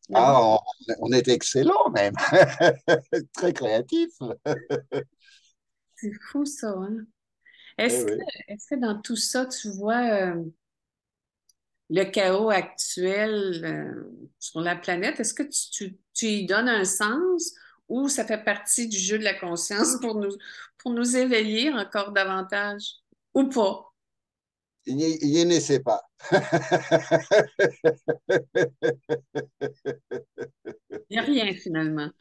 On est bon. Ah, on est excellent même, très créatif. C'est fou, ça, hein? Eh Est-ce que, oui. est-ce que dans tout ça, tu vois le chaos actuel sur la planète? Est-ce que tu y donnes un sens ou ça fait partie du jeu de la conscience pour nous éveiller encore davantage? Ou pas? Il ne sait pas. Il n'y a rien finalement.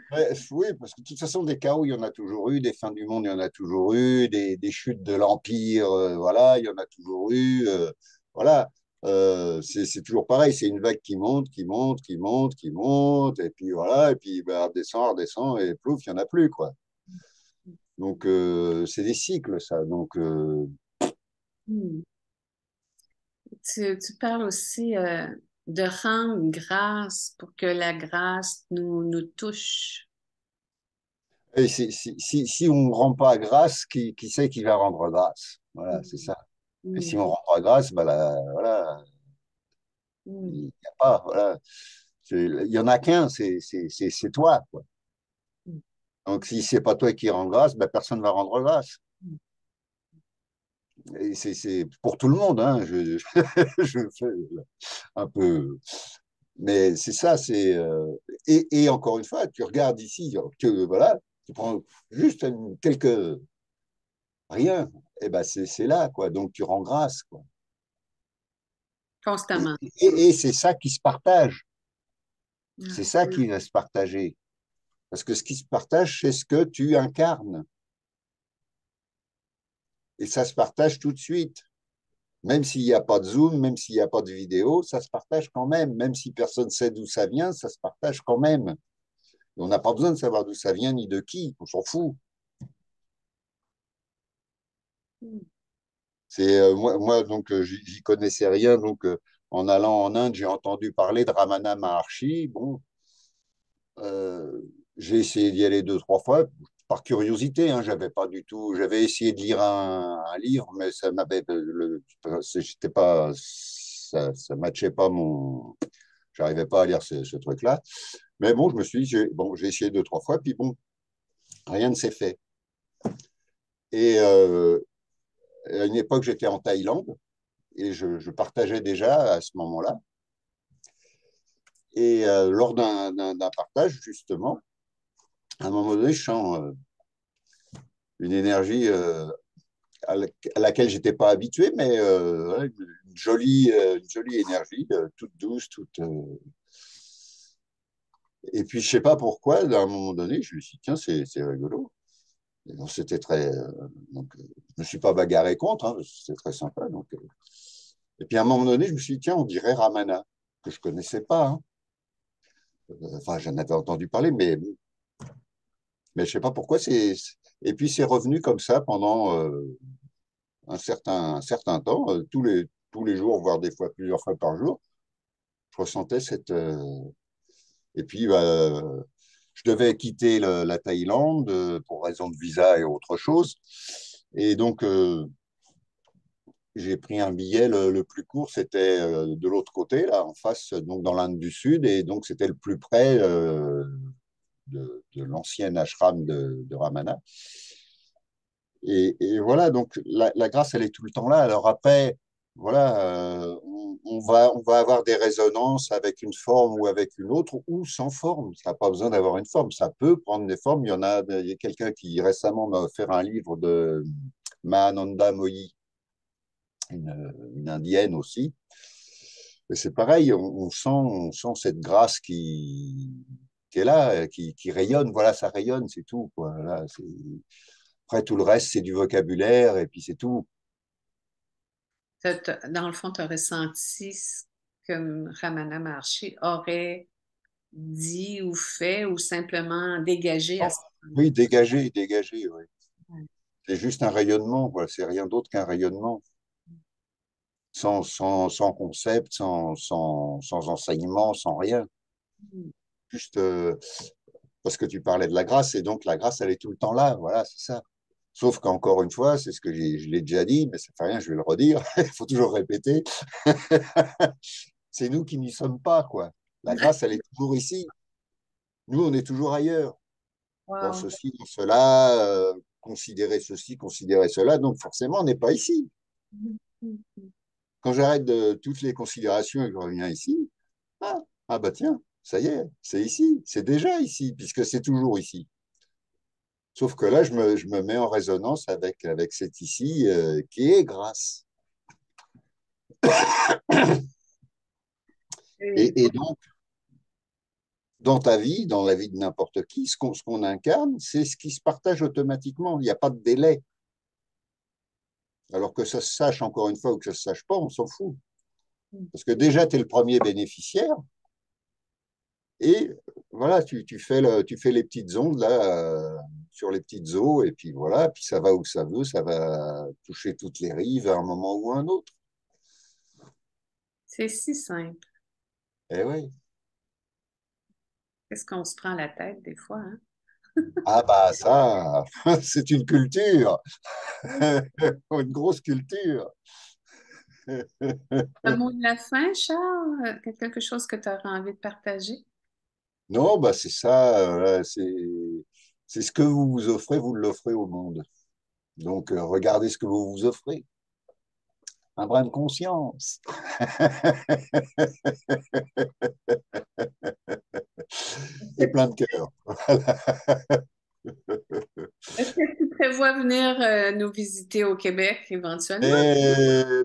Bref, oui, parce que de toute façon, des chaos, il y en a toujours eu, des fins du monde, il y en a toujours eu, des chutes de l'Empire, voilà, il y en a toujours eu. Voilà. C'est toujours pareil, c'est une vague qui monte, qui monte, qui monte, qui monte, et puis voilà, et puis ben, elle redescend, et plouf, il n'y en a plus, quoi. Donc, c'est des cycles, ça. Donc, Hmm. Tu parles aussi de rendre grâce pour que la grâce nous touche. et si on ne rend pas grâce, qui c'est qui va rendre grâce? Voilà, c'est Hmm. ça. Et si Hmm. on ne rend pas grâce, ben voilà, Hmm. il n'y a pas, voilà. Il y en a qu'un, c'est toi, quoi. Donc, si c'est pas toi qui rends grâce, ben, personne ne va rendre grâce. Hmm. Et c'est pour tout le monde, hein. Je fais un peu. Mais c'est ça, et encore une fois, tu regardes ici, que, voilà, tu prends juste quelques. Rien. Et ben, c'est là, quoi. Donc, tu rends grâce, quoi. Et, Constamment. et c'est ça qui se partage. Ah, C'est ça qui va se partager. Parce que ce qui se partage, c'est ce que tu incarnes. Et ça se partage tout de suite. Même s'il n'y a pas de Zoom, même s'il n'y a pas de vidéo, ça se partage quand même. Même si personne ne sait d'où ça vient, ça se partage quand même. Et on n'a pas besoin de savoir d'où ça vient ni de qui, on s'en fout. hmm. Moi donc, j'y connaissais rien. Donc, en allant en Inde, j'ai entendu parler de Ramana Maharshi. Bon, euh, j'ai essayé d'y aller deux, trois fois par curiosité. Hein, j'avais pas du tout. J'avais essayé de lire un livre, mais ça m'avait. J'étais pas. Ça matchait pas mon. J'arrivais pas à lire ce truc-là. Mais bon, je me suis dit, bon, j'ai essayé deux, trois fois, puis bon, rien ne s'est fait. Et à une époque, j'étais en Thaïlande et je partageais déjà à ce moment-là. Et lors d'un partage, justement, à un moment donné, je sens une énergie à laquelle j'étais pas habitué, mais une jolie énergie, toute douce, toute. Et puis, je sais pas pourquoi, à un moment donné, je me suis dit, tiens, c'est rigolo. Et donc, c'était très. Donc, je me suis pas bagarré contre, hein, c'était très sympa. Donc, et puis, à un moment donné, je me suis dit, tiens, on dirait Ramana, que je connaissais pas. Hein. Enfin, j'en avais entendu parler, mais Mais je sais pas pourquoi et puis c'est revenu comme ça pendant un certain temps, tous les jours, voire des fois plusieurs fois par jour. Je ressentais et puis, je devais quitter la Thaïlande pour raison de visa et autre chose. Et donc, j'ai pris un billet le plus court, c'était de l'autre côté, là, en face, donc dans l'Inde du Sud. Et donc, c'était le plus près de l'ancien ashram de Ramana. Et voilà, donc la grâce, elle est tout le temps là. Alors après, voilà, on va avoir des résonances avec une forme ou avec une autre, ou sans forme. Ça n'a pas besoin d'avoir une forme. Ça peut prendre des formes. Il y a quelqu'un qui récemment m'a offert un livre de Mahananda Mohi, une indienne aussi. Et c'est pareil, on sent cette grâce qui est là, qui rayonne. Voilà, ça rayonne, c'est tout, quoi. Là, après, tout le reste, c'est du vocabulaire et puis c'est tout. Dans le fond, tu as ressenti ce que Ramana Maharshi aurait dit ou fait ou simplement dégagé à Oh, ce moment-là. oui, dégager, dégager, oui. Ouais. C'est juste un rayonnement, voilà. C'est rien d'autre qu'un rayonnement. Sans concept, sans enseignement, sans rien. Juste parce que tu parlais de la grâce, et donc la grâce, elle est tout le temps là. Voilà, c'est ça. Sauf qu'encore une fois, c'est ce que je l'ai déjà dit, mais ça fait rien, je vais le redire. Il faut toujours répéter. C'est nous qui n'y sommes pas, quoi. La grâce, elle est toujours ici. Nous, on est toujours ailleurs. Dans Wow. ceci, dans cela, considérer ceci, considérer cela. Donc forcément, on n'est pas ici. Quand j'arrête de toutes les considérations et que je reviens ici, ah, ah bah tiens, ça y est, c'est ici, c'est déjà ici, puisque c'est toujours ici. Sauf que là, je me mets en résonance avec cet ici qui est grâce. Et Et donc, dans ta vie, dans la vie de n'importe qui, ce qu'on incarne, c'est ce qui se partage automatiquement. Il n'y a pas de délai. Alors que ça se sache encore une fois ou que ça se sache pas, on s'en fout. Parce que déjà, tu es le premier bénéficiaire et voilà, tu fais les petites ondes là, sur les petites eaux et puis voilà, puis ça va où ça veut, ça va toucher toutes les rives à un moment ou à un autre. c'est si simple. Eh oui. Qu'est-ce qu'on se prend la tête des fois, hein? Ah bah ça, c'est une culture, une grosse culture. Un mot de la fin, Charles? Quelque chose que tu auras envie de partager? Non, bah c'est ça, c'est ce que vous vous offrez, vous l'offrez au monde. Donc regardez ce que vous vous offrez. Un brin de conscience et plein de cœur. Est-ce que tu prévois venir nous visiter au Québec éventuellement?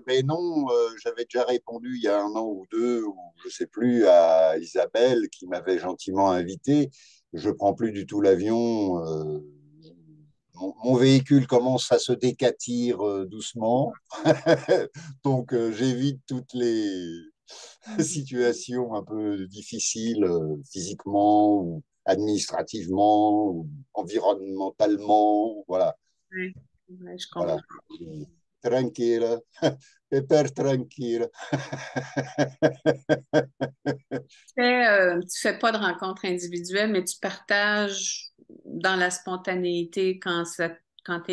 Mais non, j'avais déjà répondu il y a un an ou deux, ou je sais plus, à Isabelle qui m'avait gentiment invité. Je prends plus du tout l'avion. Mon véhicule commence à se décatir doucement, donc j'évite toutes les situations un peu difficiles physiquement ou administrativement ou environnementalement. Voilà, Oui, ouais, je voilà. comprends. Tranquille, pépère tranquille. Tu fais pas de rencontres individuelles, mais tu partages dans la spontanéité quand tu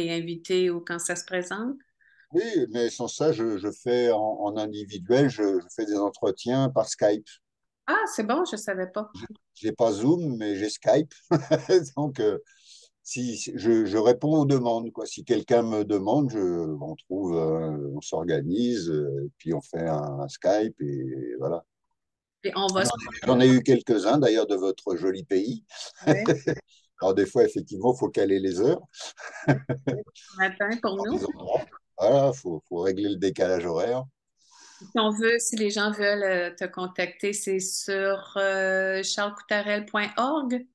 es invité ou quand ça se présente? Oui, mais sans ça, je fais en individuel, je fais des entretiens par Skype. Ah, c'est bon, je savais pas. J'ai pas Zoom, mais j'ai Skype. Donc, je réponds aux demandes, quoi. Si quelqu'un me demande, on trouve, on s'organise, puis on fait un Skype et voilà. Et on va se J'en ai eu quelques-uns d'ailleurs de votre joli pays. retrouver Alors des fois, effectivement, il faut caler les heures ce matin pour dans nous. des endroits. Voilà, faut régler le décalage horaire. Si les gens veulent te contacter, c'est sur charlescoutarel.org.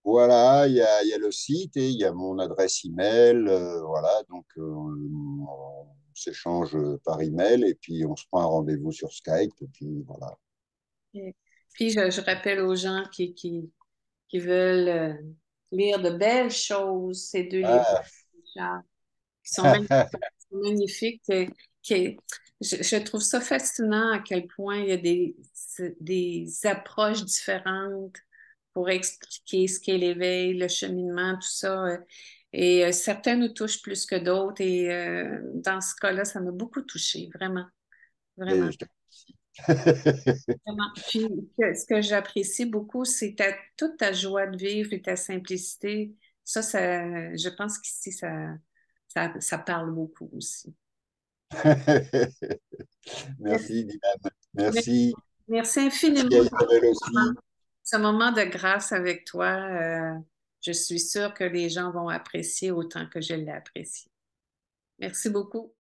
Voilà, il y a le site et il y a mon adresse email. Voilà, donc on s'échange par email et puis on se prend un rendez-vous sur Skype. Et puis voilà. Et puis, je rappelle aux gens qui veulent lire de belles choses, ces deux livres Ah. de Charles, qui sont magnifiques. Je trouve ça fascinant à quel point il y a des approches différentes pour expliquer ce qu'est l'éveil, le cheminement, tout ça. Et certains nous touchent plus que d'autres. Et dans ce cas-là, ça m'a beaucoup touchée, vraiment, vraiment. Mais je te- Vraiment. Puis, ce que j'apprécie beaucoup, c'est toute ta joie de vivre et ta simplicité. Je pense qu'ici, ça parle beaucoup aussi. Merci, Dylan. Merci, Merci. merci Merci infiniment à pour Isabelle aussi. ce moment de grâce avec toi. Je suis sûre que les gens vont apprécier autant que je l'ai apprécié. Merci beaucoup.